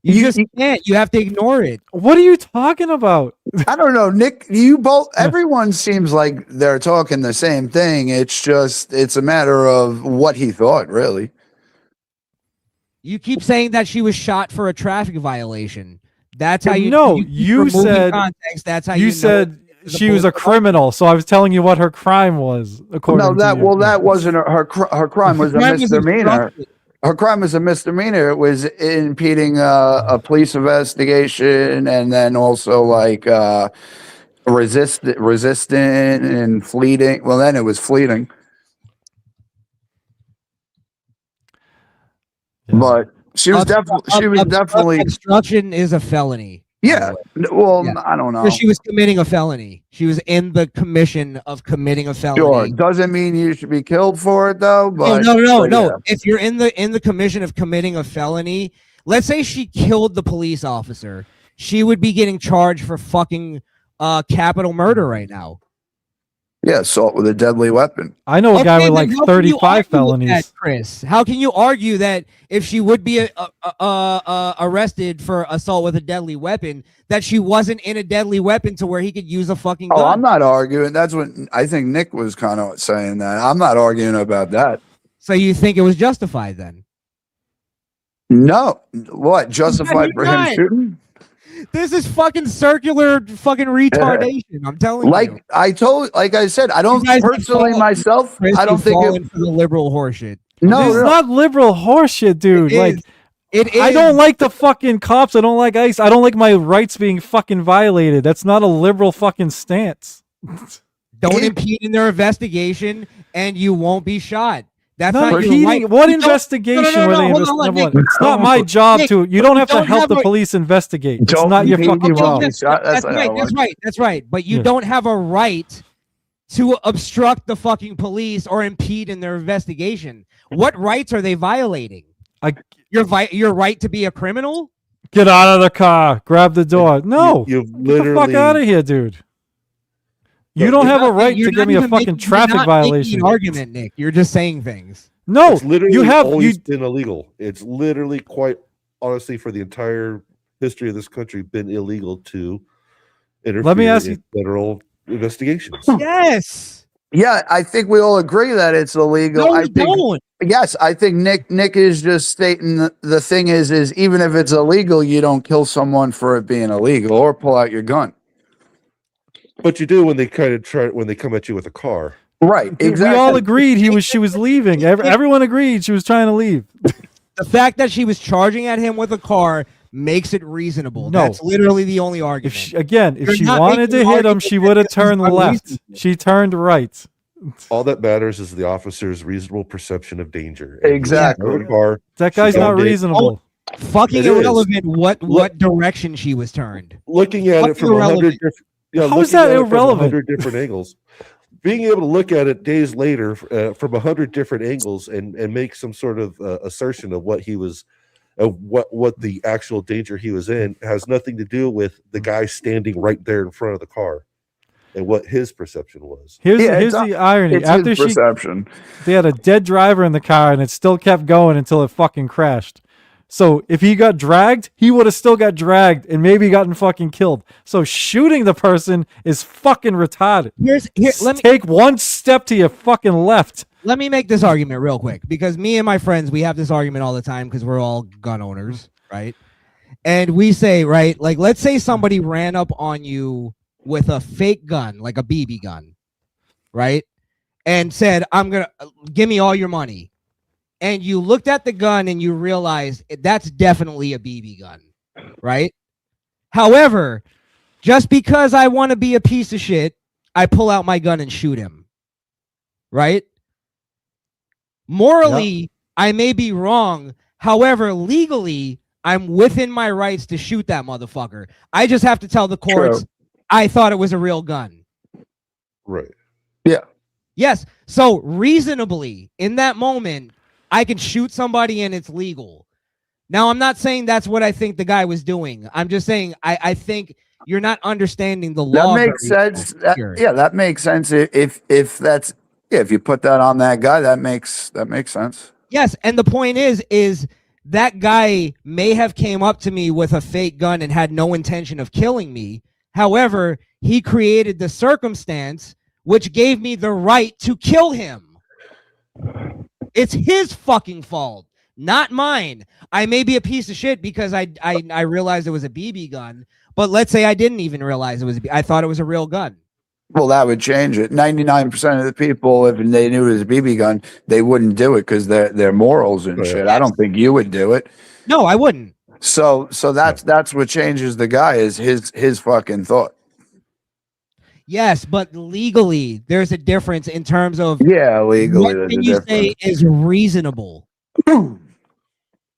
You just can't. You have to ignore it. What are you talking about? I don't know, Nick. You both. Everyone seems like they're talking the same thing. It's a matter of what he thought, really. You keep saying that she was shot for a traffic violation. That's how you know. You said context. That's how you said she was a criminal. So I was telling you what her crime was. According that wasn't her crime was a misdemeanor. Her crime was a misdemeanor. It was impeding a police investigation, and then also resistant and fleeting. Well, then it was fleeting. Yeah. But she was definitely obstruction is a felony. Yeah. Well, yeah. I don't know. She was committing a felony. She was in the commission of committing a felony. Sure. Doesn't mean you should be killed for it, though. But no. Yeah. If you're in the commission of committing a felony, let's say she killed the police officer, she would be getting charged for fucking capital murder right now. Yeah, assault with a deadly weapon. I know a guy with 35 felonies. That, Chris, how can you argue that if she would be arrested for assault with a deadly weapon, that she wasn't in a deadly weapon to where he could use a fucking gun? Oh, I'm not arguing. That's what I think Nick was kind of saying that. I'm not arguing about that. So you think it was justified then? No. What? Justified for him shooting? This is fucking circular fucking retardation. I'm telling you. Like I said, I don't personally myself. I don't think it's for the liberal horseshit. No, it's not liberal horseshit, dude. It is. I don't like the fucking cops. I don't like ICE. I don't like my rights being fucking violated. That's not a liberal fucking stance. Don't impede in their investigation, and you won't be shot. That's not impeding. What investigation were they investigating? It's not my job to. You don't have to help the police investigate. It's not your fucking job. That's right. But you don't have a right to obstruct the fucking police or impede in their investigation. What rights are they violating? Your right to be a criminal? Get out of the car. Grab the door. No. Get the fuck out of here, dude. You don't have a right to give me a fucking traffic violation. An argument, Nick. You're just saying things. No, it's literally always been illegal. It's literally, quite honestly, for the entire history of this country, been illegal to interfere in federal investigations. Yes. Yeah, I think we all agree that it's illegal. No, we don't. Yes, I think Nick is just stating the thing is even if it's illegal, you don't kill someone for it being illegal or pull out your gun. But you do when they come at you with a car. Right, exactly. We all agreed she was leaving. Everyone agreed she was trying to leave. The fact that she was charging at him with a car makes it reasonable. No. That's literally the only argument. If she wanted to hit him, she would have turned left. She turned right. All that matters is the officer's reasonable perception of danger. Exactly. That guy's not reasonable. Fucking irrelevant what direction she was turned. Looking at it from 100 different... How is that irrelevant? 100 different angles. Being able to look at it days later from 100 different angles and make some sort of assertion of what he was, what the actual danger he was in has nothing to do with the guy standing right there in front of the car. and what his perception was. Here's it's the irony. It's After his perception. they had a dead driver in the car and it still kept going until it fucking crashed. So if he got dragged, he would have still got dragged and maybe gotten fucking killed. So shooting the person is fucking retarded. Let me Take one step to your fucking left. let me make this argument real quick, because me and my friends, we have this argument all the time because we're all gun owners, right? And we say, right, like, let's say somebody ran up on you with a fake gun, like a BB gun, right? And said, give me all your money. And you looked at the gun and you realized that's definitely a BB gun, right? However, just because I want to be a piece of shit, I pull out my gun and shoot him, right? Morally, I may be wrong. However, legally, I'm within my rights to shoot that motherfucker. I just have to tell the courts True. I thought it was a real gun. Right. Yeah. Yes. So reasonably, in that moment, I can shoot somebody and it's legal. Now, I'm not saying that's what I think the guy was doing. I'm just saying I think you're not understanding the law. That makes very sense. well here. That makes sense. If that's if you put that on that guy, that makes sense. Yes, and the point is that guy may have came up to me with a fake gun and had no intention of killing me. However, he created the circumstance which gave me the right to kill him. It's his fucking fault, not mine. I may be a piece of shit because I realized it was a BB gun, but let's say I didn't even realize it was I thought it was a real gun. Well, that would change it. 99% of the people, if they knew it was a BB gun, they wouldn't do it because their morals and Right. shit. I don't think you would do it. No, I wouldn't. So that's what changes the guy is his fucking thought. Yes, but legally, there's a difference in terms of Yeah, legally, what there's can a you difference. say is reasonable.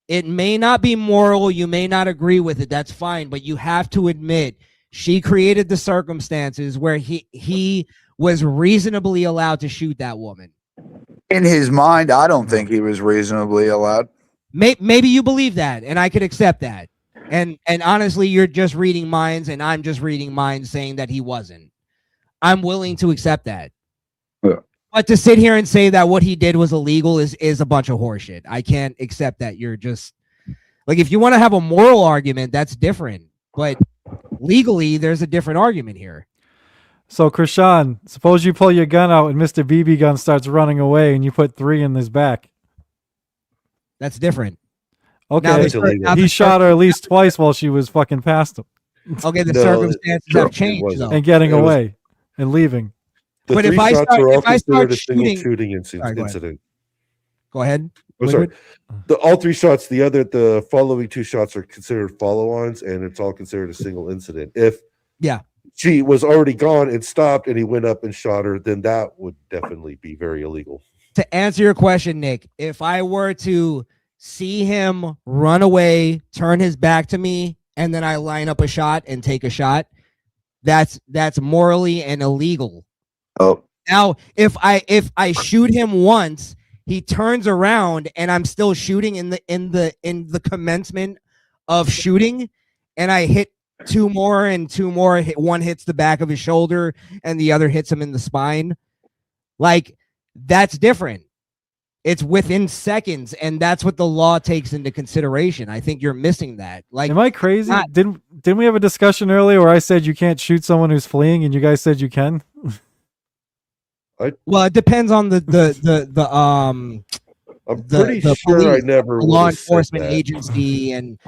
It may not be moral. You may not agree with it. That's fine. But you have to admit she created the circumstances where he was reasonably allowed to shoot that woman. In his mind, I don't think he was reasonably allowed. Maybe you believe that, and I could accept that. And honestly, you're just reading minds, and I'm just reading minds saying that he wasn't. I'm willing to accept that. Yeah. But to sit here and say that what he did was illegal is a bunch of horseshit. I can't accept that. You're just like, if you want to have a moral argument, that's different. But legally, there's a different argument here. So, Crishaun, suppose you pull your gun out and Mr. BB gun starts running away and you put 3 in his back. That's different. Okay, Now, That's illegal. he shot her at least twice while she was fucking past him Okay, the No, circumstances Trump, have it changed, wasn't. though. and getting It was- away and leaving. The But if 3 I shots start- are all if I start considered a single shooting- shooting Sorry, go ahead. incident. Go ahead. I'm sorry. Woodward. All 3 shots, the following 2 shots are considered follow-ons, and it's all considered a single incident. If Yeah. she was already gone and stopped, and he went up and shot her, then that would definitely be very illegal. To answer your question, Nick, if I were to see him run away, turn his back to me, and then I line up a shot and take a shot, that's morally and illegal. Oh, Now, if I shoot him once, he turns around and I'm still shooting in the commencement of shooting, and I hit 2 more and 2 more. One hits the back of his shoulder and the other hits him in the spine. Like, that's different. It's within seconds, and that's what the law takes into consideration. I think you're missing that. Like, Am I crazy? not- Didn't we have a discussion earlier where I said you can't shoot someone who's fleeing and you guys said you can? well, it depends on I'm The- pretty the sure I police, never law would've said enforcement that. agency, and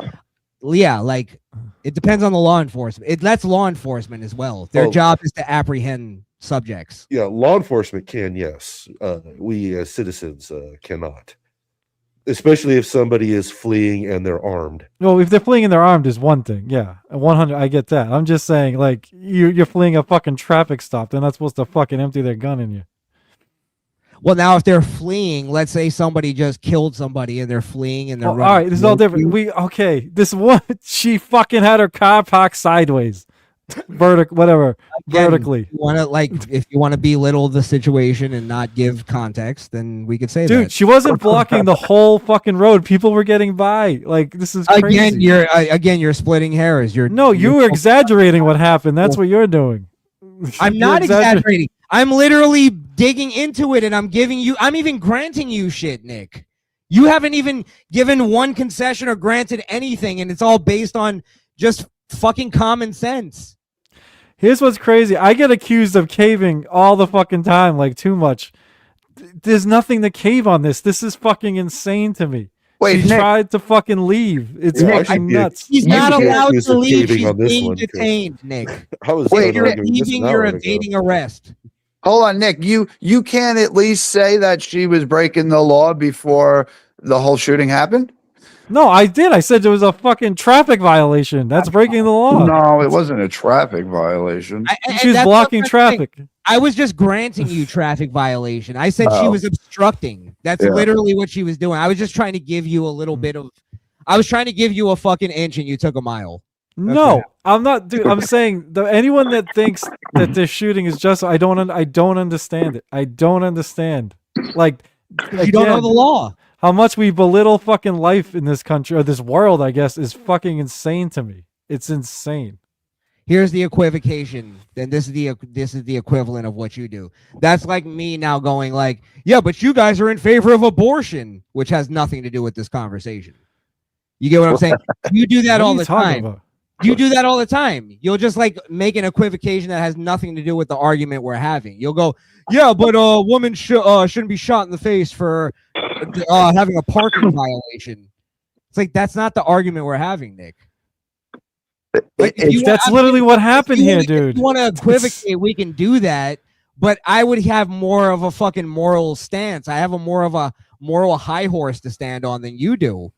yeah, like, it depends on the law enforcement. That's law enforcement as well. Their Oh. job is to apprehend subjects. Yeah, law enforcement can, yes. We as citizens cannot. Especially if somebody is fleeing and they're armed. Well, if they're fleeing and they're armed is one thing. Yeah, 100. I get that. I'm just saying, like, you're fleeing a fucking traffic stop. They're not supposed to fucking empty their gun in you. Well, now if they're fleeing, let's say somebody just killed somebody and they're fleeing and they're All running. right, this is all different. This one, she fucking had her car parked sideways, vertically. If you want to belittle the situation and not give context, then we could say Dude, that. she wasn't blocking the whole fucking road. People were getting by. Like, this is crazy. Again, you're splitting hairs. No, you were exaggerating what happened. That's what you're doing. I'm not exaggerating. I'm literally digging into it, and I'm even granting you shit, Nick. You haven't even given one concession or granted anything, and it's all based on just fucking common sense. Here's what's crazy. I get accused of caving all the fucking time, like too much. There's nothing to cave on this. This is fucking insane to me. Wait, she Nick, tried to fucking leave. It's Nick, fucking nuts. She's You not can't allowed accuse to of leave. caving She's on this being one, 'cause detained, Nick. I was Wait, You're arguing this leaving. an You're hour ago. evading arrest. hold on, Nick. You can't at least say that she was breaking the law before the whole shooting happened? No, I did. I said there was a fucking traffic violation. That's breaking the law. No, it wasn't a traffic violation. She was blocking traffic. I was just granting you traffic violation. I said she Oh. was obstructing. That's Yeah. literally what she was doing. I was just trying to give you a little bit of. I was trying to give you a fucking inch, and you took a mile. No, I'm not. Dude, I'm saying anyone that thinks that this shooting is just, I don't understand it. I don't understand. Like, You don't know again, the law. how much we belittle fucking life in this country or this world, I guess, is fucking insane to me. It's insane. Here's the equivocation. Then this is the equivalent of what you do. That's like me now going like, yeah, but you guys are in favor of abortion, which has nothing to do with this conversation. You get what I'm saying? You do that What are all you the talking time. about? You do that all the time. You'll just like make an equivocation that has nothing to do with the argument we're having. You'll go, yeah, but a woman shouldn't be shot in the face for having a parking violation. It's like that's not the argument we're having, Nick. Like, That's literally what happened here, dude. If you want to equivocate, we can do that. But I would have more of a fucking moral stance. I have more of a moral high horse to stand on than you do.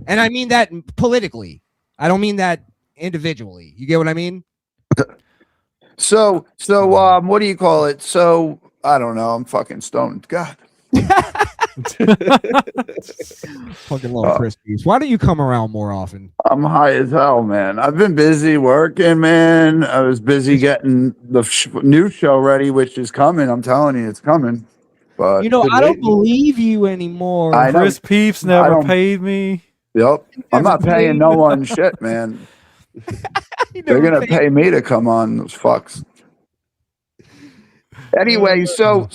And I mean that politically. I don't mean that individually. You get what I mean? So, what do you call it? So, I don't know. I'm fucking stoned. God. Fucking little Crispies. Why don't you come around more often? I'm high as hell, man. I've been busy working, man. I was busy getting the new show ready, which is coming. I'm telling you, it's coming. But You know, Good I don't night. believe you anymore. I know. Chris Peeps I never don't- paid me. Yep. I'm not Never paying paid. no one shit, man. You They're never gonna paid. pay me to come on, those fucks. Anyway, so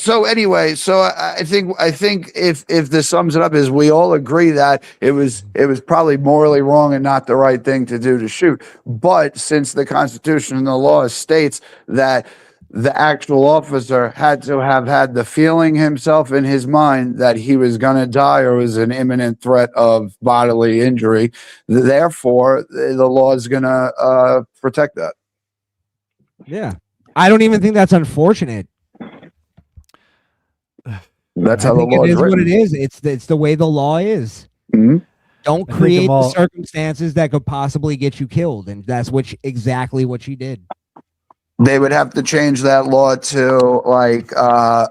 I think if this sums it up is we all agree that it was probably morally wrong and not the right thing to do to shoot. But since the Constitution and the law states that the actual officer had to have had the feeling himself in his mind that he was going to die or was an imminent threat of bodily injury, therefore the law is going to protect that. Yeah. I don't even think that's unfortunate. That's I how the think law it is is what written. it is. It's the way the law is. Mhm. Don't I think create I'm the all- circumstances that could possibly get you killed, and that's exactly what she did. They would have to change that law to like, a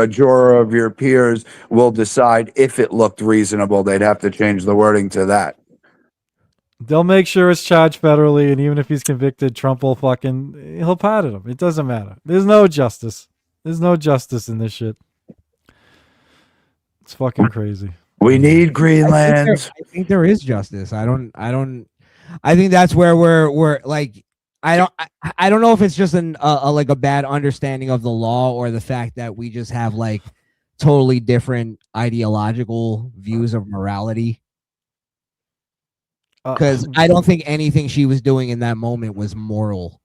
juror of your peers will decide if it looked reasonable. They'd have to change the wording to that. They'll make sure it's charged federally, and even if he's convicted, Trump will he'll pardon him. It doesn't matter. There's no justice. There's no justice in this shit. It's fucking crazy. We need Greenland. I think there is justice. I think that's where we're like. I don't know if it's just a bad understanding of the law or the fact that we just have like totally different ideological views of morality. Because I don't think anything she was doing in that moment was moral.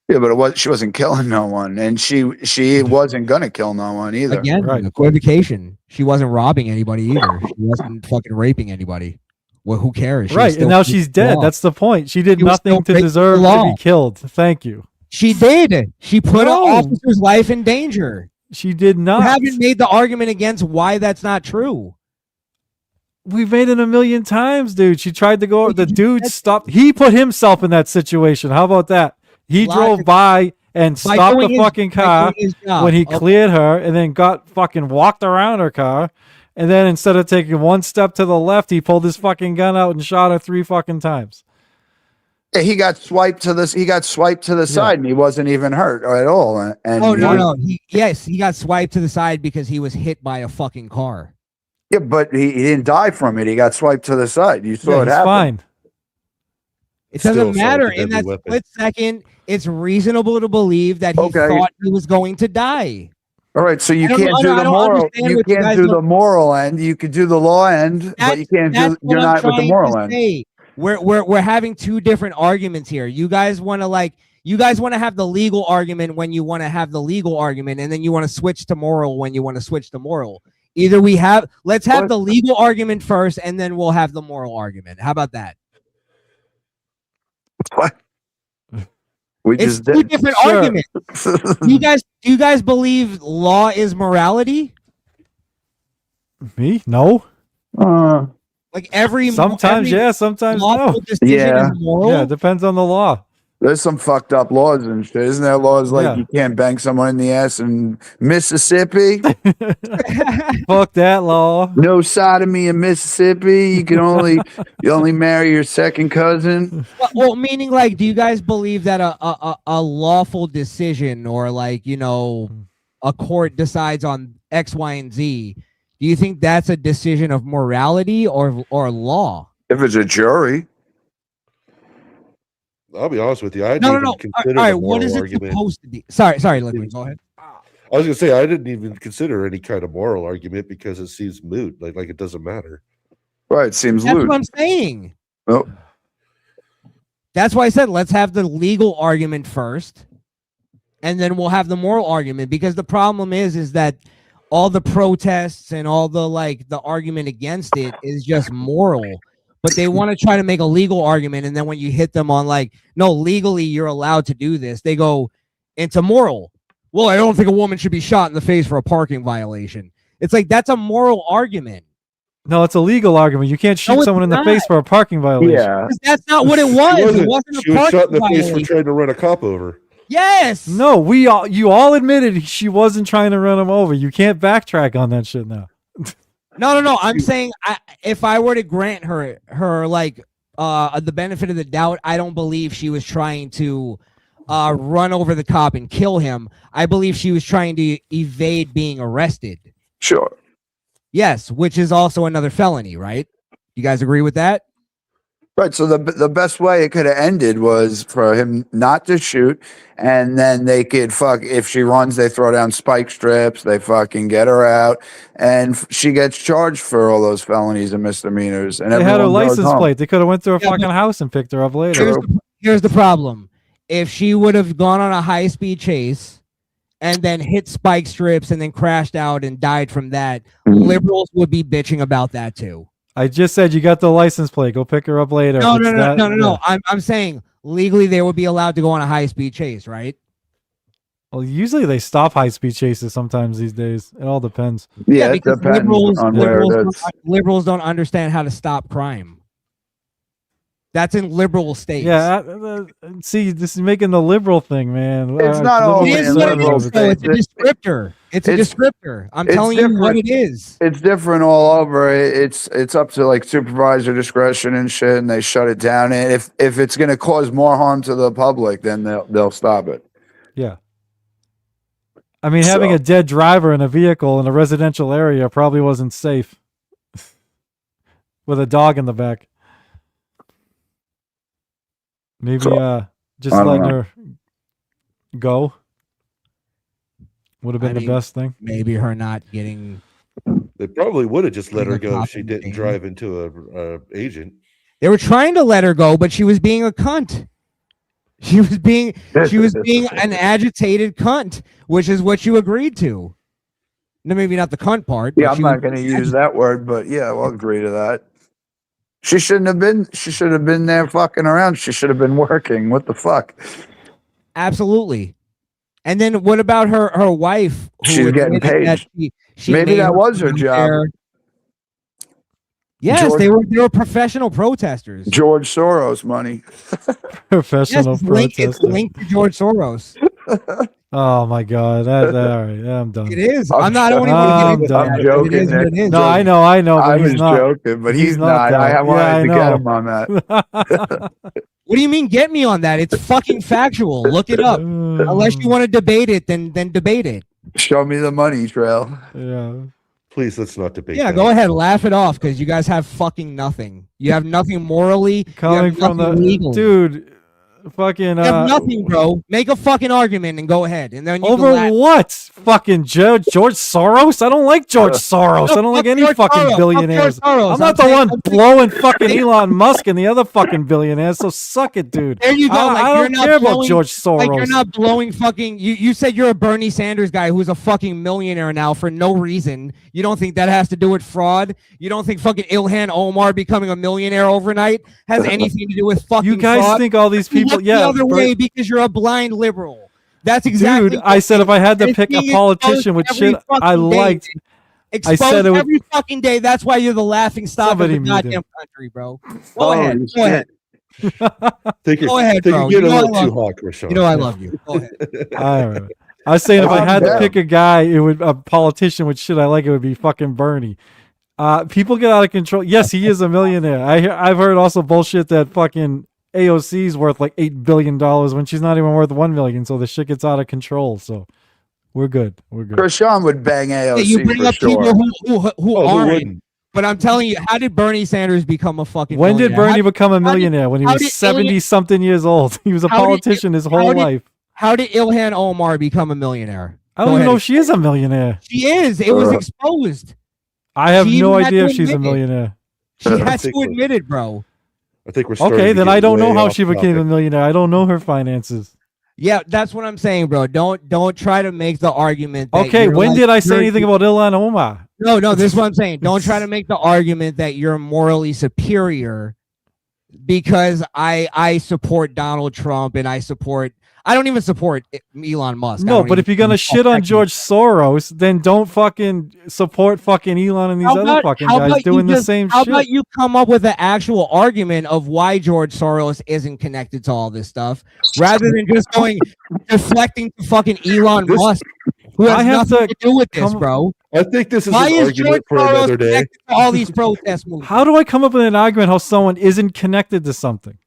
Yeah, but she wasn't killing no one, and she wasn't gonna kill no one either. Again, Right. equivocation. She wasn't robbing anybody either. She wasn't fucking raping anybody. Well, who cares? She was right, still and now breaking she's the dead. law. That's the point. She did She was still nothing to breaking deserve the to law. be killed. Thank you. She did. She put No. an officer's life in danger. She did You not. haven't made the argument against why that's not true. We've made it a million times, dude. She tried to go. The You dude said- stopped. He put himself in that situation. How about that? He drove Logic- by and By stopped doing the his- fucking by car doing his job. when he Okay. cleared her, and then got fucking walked around her car. And then instead of taking one step to the left, he pulled his fucking gun out and shot her 3 fucking times. Yeah, he got swiped to this. He got swiped to the side, and he wasn't even hurt at all. And Oh no, he- no. He got swiped to the side because he was hit by a fucking car. Yeah, but he didn't die from it. He got swiped to the side. You saw Yeah, it he's happen. fine. It Still doesn't assault matter. with a In that deadly weapon. split second, it's reasonable to believe that he Okay. thought he was going to die. All right, so you I don't can't know- I do don't- the I don't moral. understand You what you can't guys do look- the moral end. You could do the law end, but you can't do. That's what You're I'm not with the trying moral to end. say. We're having two different arguments here. You guys want to have the legal argument when you want to have the legal argument, and then you want to switch to moral when you want to switch to moral. Either let's have the legal argument first, and then we'll have the moral argument. How about that? What? We It's just two did. different Sure. arguments. Do you guys believe law is morality? Me? No. Like every Sometimes every yeah, sometimes lawful no. decision Yeah. is moral. Yeah, it depends on the law. There's some fucked up laws and shit. Isn't there laws like Yeah. you can't bang someone in the ass in Mississippi? Fuck that law. No sodomy in Mississippi. You only marry your second cousin. Well, meaning like, do you guys believe that a lawful decision or like, a court decides on X, Y, and Z? Do you think that's a decision of morality or law? If it's a jury. I'll be honest with you. I didn't No. even All consider right, the what moral is it argument. supposed to be? Sorry, Liquid, go ahead. I was gonna say I didn't even consider any kind of moral argument because it seems moot. Like it doesn't matter. Right. Seems That's loose. what I'm saying. Oh, That's why I said let's have the legal argument first, and then we'll have the moral argument. Because the problem is that all the protests and all the argument against it is just moral. But they want to try to make a legal argument, and then when you hit them on no, legally you're allowed to do this, they go into moral. Well, I don't think a woman should be shot in the face for a parking violation. It's like that's a moral argument. No, it's a legal argument. You can't shoot it's someone in the not. face for a parking violation. yeah. 'Cause that's not what it was. It wasn't a She was shot in the parking face for violation. trying to run a cop over. Yes. No, you all admitted she wasn't trying to run him over. You can't backtrack on that shit now. No. I'm saying if I were to grant her the benefit of the doubt, I don't believe she was trying to run over the cop and kill him. I believe she was trying to evade being arrested. Sure. Yes, which is also another felony, right? You guys agree with that? Right. So the best way it could have ended was for him not to shoot, and then they could if she runs, they throw down spike strips, they fucking get her out, and she gets charged for all those felonies and misdemeanors. And They had her everyone goes license home. plate. They could have went to her Yeah, fucking house and picked her up later. Here's the problem. If she would have gone on a high-speed chase and then hit spike strips and then crashed out and died from that, liberals would be bitching about that too. I just said you got the license plate. Go pick her up later. No. If it's that- yeah. I'm saying legally they would be allowed to go on a high-speed chase, right? Well, usually they stop high-speed chases sometimes these days. It all depends. Yeah, it because depends on where it is. liberals don't understand how to stop crime. That's in liberal states. Yeah, see, this is making the liberal thing, man. It's not all It man, is what it liberal is, though. It's a states. descriptor. It's a descriptor. I'm it's telling you what different. it is. It's different all over. It's up to supervisor discretion and shit, and they shut it down. And if it's going to cause more harm to the public, then they'll stop it. Yeah. I mean, having a dead driver in a vehicle in a residential area probably wasn't safe. With a dog in the back. Maybe just I don't letting know. her go would have been the best thing. Maybe her not getting. They probably would have just let her The go cop if she and didn't thing. drive into a agent. They were trying to let her go, but she was being a cunt. She was being an agitated cunt, which is what you agreed to. No, maybe not the cunt part. Yeah, but I'm she not was- going to use that word, but yeah, I'll agree to that. She shouldn't have been. She should have been there fucking around. She should have been working. What the fuck? Absolutely. And then what about her wife? Who She's getting admitted paid. that she Maybe made that was her come job. there. Yes, George- they were professional protesters. George Soros money. Yes, Professional it's protester. linked to George Soros. Oh my god! All right, yeah, I'm done. It is. I'm I don't even I'm want to get into done. that. I'm joking, It is what it Nick. is. No, I know, I but was he's not. joking, but he's not not. I that. wanted Yeah, I to know. get him on that. What do you mean get me on that? It's fucking factual. Look it up. Unless you want to debate it, then debate it. Show me the money trail. Yeah. Please, let's not debate. Yeah, that. go ahead, laugh it off because you guys have fucking nothing. You have nothing morally. Coming from the legal. dude, fucking You have nothing, bro. Make a fucking argument and go ahead, and then you can over laugh. what? Fucking George Soros? I don't like George Soros. I don't like any George fucking Soros. billionaires. Fuck George Soros. I'm not the one blowing fucking Elon Musk and the other fucking billionaires. So suck it, dude. There you go. I don't care about George Soros. Like you're not blowing fucking. You said you're a Bernie Sanders guy who's a fucking millionaire now for no reason. You don't think that has to do with fraud? You don't think fucking Ilhan Omar becoming a millionaire overnight has anything to do with fucking You guys fraud? think all these people? The Yeah, other way because you're a blind liberal. That's exactly. dude. I said if I had to pick a politician with shit I liked, I said it would. every fucking day. That's why you're the laughing stock of Somebody the muted. goddamn country, bro. Go ahead. Go ahead. Think Go ahead, you're bro. getting You a know little I too love hot, Crishaun. You know I love you. Go ahead. I don't know. I was saying if I had to Yeah. pick a guy, it would a politician with shit I like. It would be fucking Bernie. People get out of control. Yes, he is a millionaire. I've heard also bullshit that fucking AOC is worth like $8 billion when she's not even worth $1 million. So the shit gets out of control. So we're good. We're good. Crishaun would bang AOC You bring for up sure. people who Oh, who aren't. wouldn't? But I'm telling you, how did Bernie Sanders become a fucking When did millionaire? Bernie become a how did- millionaire? When he how was did 70 something years old. He was a how did- politician his whole how did- life. How did Ilhan Omar become a millionaire? I don't Go even know ahead. if she is a millionaire. She is. It was exposed. I have She no even had idea to if she's a admit it. millionaire. She I has think to we're- admit it, bro. I think we're starting Okay, to then get I don't know way how off she became a topic. millionaire. I don't know her finances. Yeah, that's what I'm saying, bro. Don't try to make the argument. That Okay, you're when like- did I say you're- anything about Ilhan Omar? No, this is what I'm saying. Don't try to make the argument that you're morally superior because I support Donald Trump and I don't even support Elon Musk. I No, don't but even if you're gonna shit on George Soros, then don't fucking support fucking Elon and these other fucking guys doing the same How shit. about you come up with an actual argument of why George Soros isn't connected to all this stuff, rather than just deflecting to fucking Elon This- Musk, who I has have nothing to to do with this, come- bro. I think this is Why an is George argument for Soros another day. connected to all these protest movements? How do I come up with an argument how someone isn't connected to something?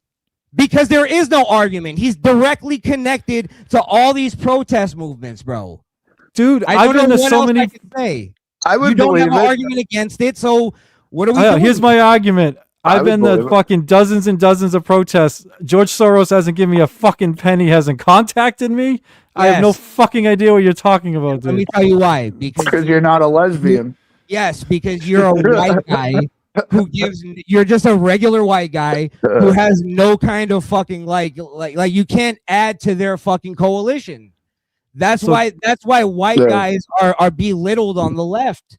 Because there is no argument. He's directly connected to all these protest movements, bro. Dude, I I've don't know been to what so else I many. can say. I would You don't believe have an it. argument against it, so what are we Oh, yeah, doing? here's my argument. I I've would been to believe it. fucking dozens and dozens of protests. George Soros hasn't given me a fucking penny, hasn't contacted me. I have no Yes. fucking idea what you're talking about, Let me dude. tell you why. Because Because you're not a lesbian. yes, because you're a white guy who you're just a regular white guy who has no kind of fucking like you can't add to their fucking coalition. That's So- why white Yeah. guys are belittled on the left.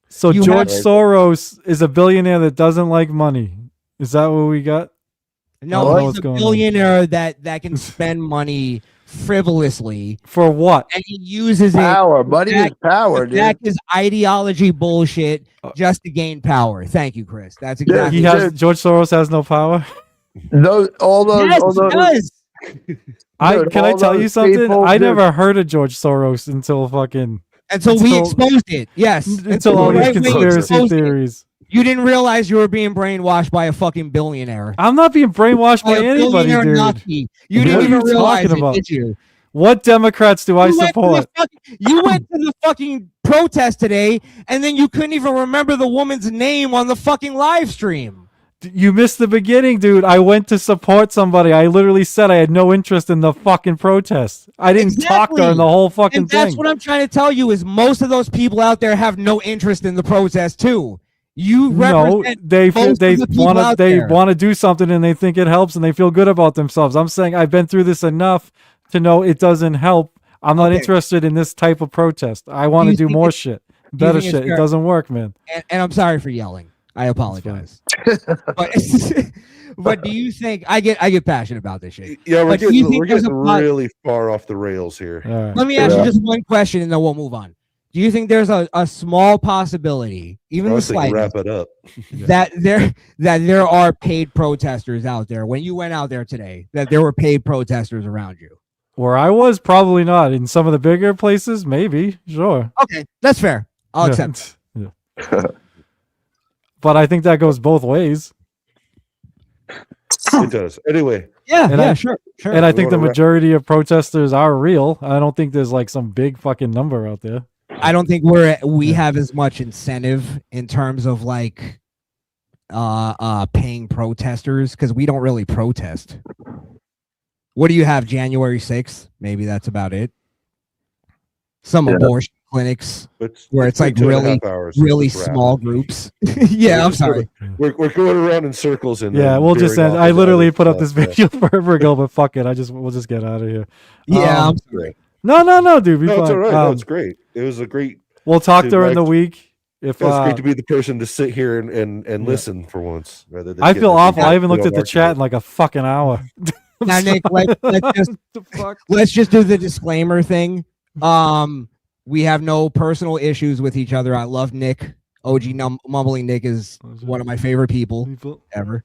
So You George have- Soros is a billionaire that doesn't like money. Is that what we got? I don't know No, he's what's a going on. billionaire that can spend money frivolously For what? and he uses it Power. Money is to power, dude. back his ideology bullshit just to gain power. Thank you, Chris. That's exactly He has George Soros has no power. All those, yes, all he those, does. Dude, Can I all tell you those something? people, I dude. never heard of George Soros until fucking Until we exposed it. Yes. until all the these right wing conspiracy exposed it. theories. You didn't realize you were being brainwashed by a fucking billionaire. I'm not being brainwashed by a anybody, billionaire dude. Nazi. You What didn't are even you realize talking it, about? did you? What Democrats do I You went to the support? You went to the fucking protest today, and then you couldn't even remember the woman's name on the fucking live stream. You missed the beginning, dude. I went to support somebody. I literally said I had no interest in the fucking protest. I didn't talk Exactly. during the whole fucking And that's thing. what I'm trying to tell you is most of those people out there have no interest in the protest too. You No, represent they most of the people out there. want to do something and they think it helps and they feel good about themselves. I'm saying I've been through this enough to know it doesn't help. I'm not Okay. interested in this type of protest. I want Do to you do think more it's- shit, you better think it's shit. It fair? doesn't work, man. and I'm sorry for yelling. I apologize. but but do you think I get passionate about this shit? Yeah, But do you think we're there's getting a pot- really far off the rails here. All right. Let me ask Yeah. you just one question and then we'll move on. Do you think there's a small possibility, even I the was thinking slightest, wrap it up. that there are paid protesters out there when you went out there today, that there were paid protesters around you? Where I was, probably not. In some of the bigger places, maybe. Sure. Okay, that's fair. I'll Yeah. accept. Yeah. But I think that goes both ways. It does. Anyway, Yeah, And yeah, I- sure. And I think the wanna wrap- majority of protesters are real. I don't think there's like some big fucking number out there. I don't think we have as much incentive in terms of like paying protesters because we don't really protest. What do you have? January 6th? Maybe that's about it. Some abortion clinics where it's like really small groups. Yeah, I'm sorry. We're going around in circles and yeah, we'll just end. I literally put up this video forever ago, but fuck it. We'll just get out of here. Yeah, I'm sorry. No, dude. No, it's all right. No, it's great. It was a great. We'll talk during the week. If it's great to be the person to sit here and listen for once, rather than I feel awful. I haven't looked at the chat in like a fucking hour. Now, Nick, let's just do the disclaimer thing. We have no personal issues with each other. I love Nick. OG Mumbling Nick is one of my favorite people ever.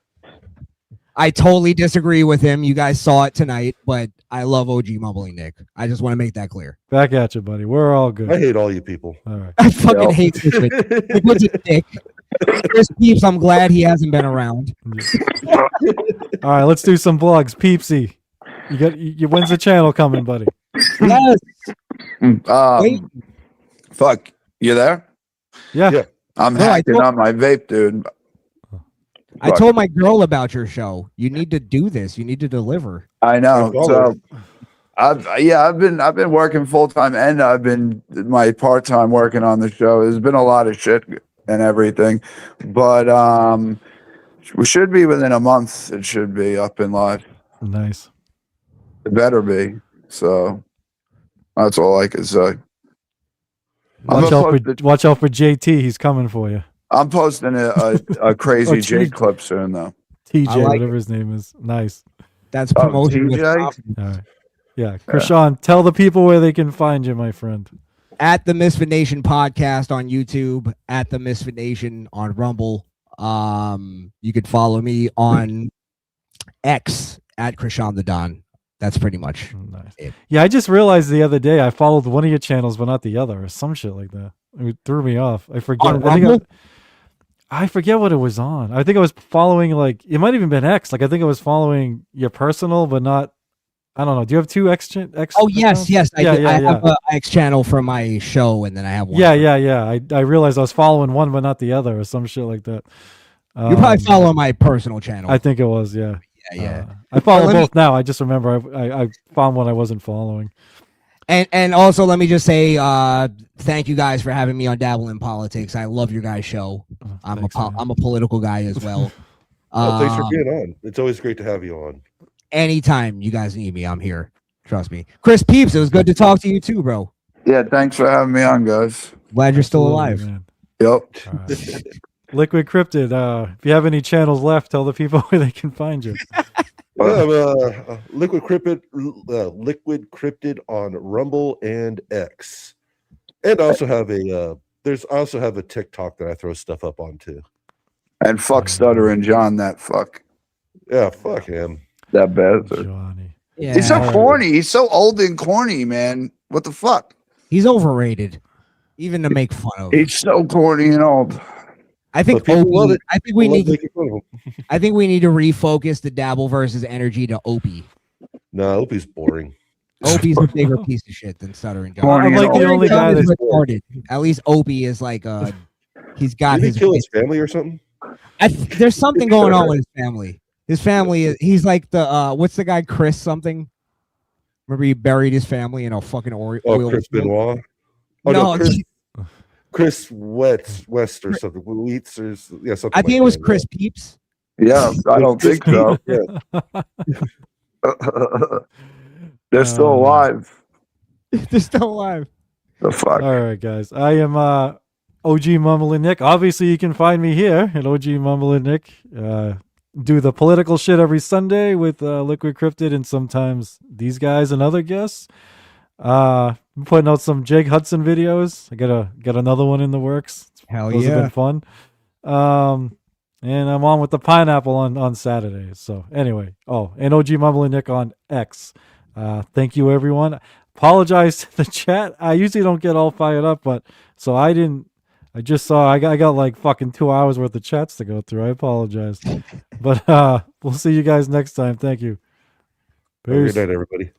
I totally disagree with him. You guys saw it tonight, but I love OG Mumbling Nick. I just want to make that clear. Back at you, buddy. We're all good. I hate all you people. All right. I fucking hate this. Nick was a dick. Chris Peeps, I'm glad he hasn't been around. All right, let's do some vlogs. Peepsy, when's the channel coming, buddy? Yes. Fuck, you there? Yeah. I'm hacking on my vape, dude. I told my girl about your show. You need to do this. You need to deliver. I know. So, I've been working full time, and I've been my part time working on the show. There's been a lot of shit and everything, but we should be within a month. It should be up and live. Nice. It better be. So that's all I can say. Watch out for JT. He's coming for you. I'm posting a crazy J clip soon, though. TJ, whatever his name is. Nice. That's promotion. TJ? All right. Yeah. Crishaun, tell the people where they can find you, my friend. At the Misfit Nation podcast on YouTube, at the Misfit Nation on Rumble. You could follow me on X at Crishaun the Don. That's pretty much it. Yeah, I just realized the other day I followed one of your channels, but not the other, or some shit like that. It threw me off. I forget. I forget what it was on. I think I was following it might have even been X. I think I was following your personal, but not. I don't know. Do you have two X? Oh yes. I have an X channel for my show, and then I have one. Yeah. I realized I was following one, but not the other, or some shit like that. You probably follow my personal channel. I think it was. Yeah. Yeah. I follow both now. I just remember I found one I wasn't following. And also let me just say thank you guys for having me on Dabbling Politics. I love your guys' show. I'm a political guy as well. Thanks for being on. It's always great to have you on. Anytime you guys need me, I'm here. Trust me. Chris Peeps, it was good to talk to you too, bro. Yeah, thanks for having me on, guys. Glad you're still alive. Man. Yep. Liquid Cryptid, if you have any channels left, tell the people where they can find you. Liquid Cryptid on Rumble and X, and I also have a TikTok that I throw stuff up on too. And fuck Stuttering John, that fuck. Yeah, fuck him. That bastard. Johnny. Yeah. He's so corny. He's so old and corny, man. What the fuck? He's overrated, even to make fun of. He's so corny and old. I think Opie, I think we need to refocus the Dabble versus Energy to Opie. No, Opie's boring. Opie's a bigger piece of shit than Stuttering John. I'm like the only guy that's retarded. At least Opie is like he's got Did he kill his family or something? There's something going on with his family. His family he's like the what's the guy Chris something? Remember he buried his family in a fucking oil. Chris Benoit. Oh, no, Chris West or something. Wheats or something. I think it was Chris Peeps. Yeah, I don't think so. They're still alive. They're still alive. The fuck. All right, guys. I am OG Mumbling Nick. Obviously, you can find me here at OG Mumbling Nick. Do the political shit every Sunday with Liquid Cryptid and sometimes these guys and other guests. I'm putting out some Jake Hudson videos. I got another one in the works. Hell Those yeah. have been fun. And I'm on with the Pineapple on Saturdays. So anyway, and OG Mumbling Nick on X. Thank you, everyone. Apologize to the chat. I usually don't get all fired up, but so I just saw I got like fucking 2 hours worth of chats to go through. I apologize. But we'll see you guys next time. Thank you. Peace. Good night, everybody.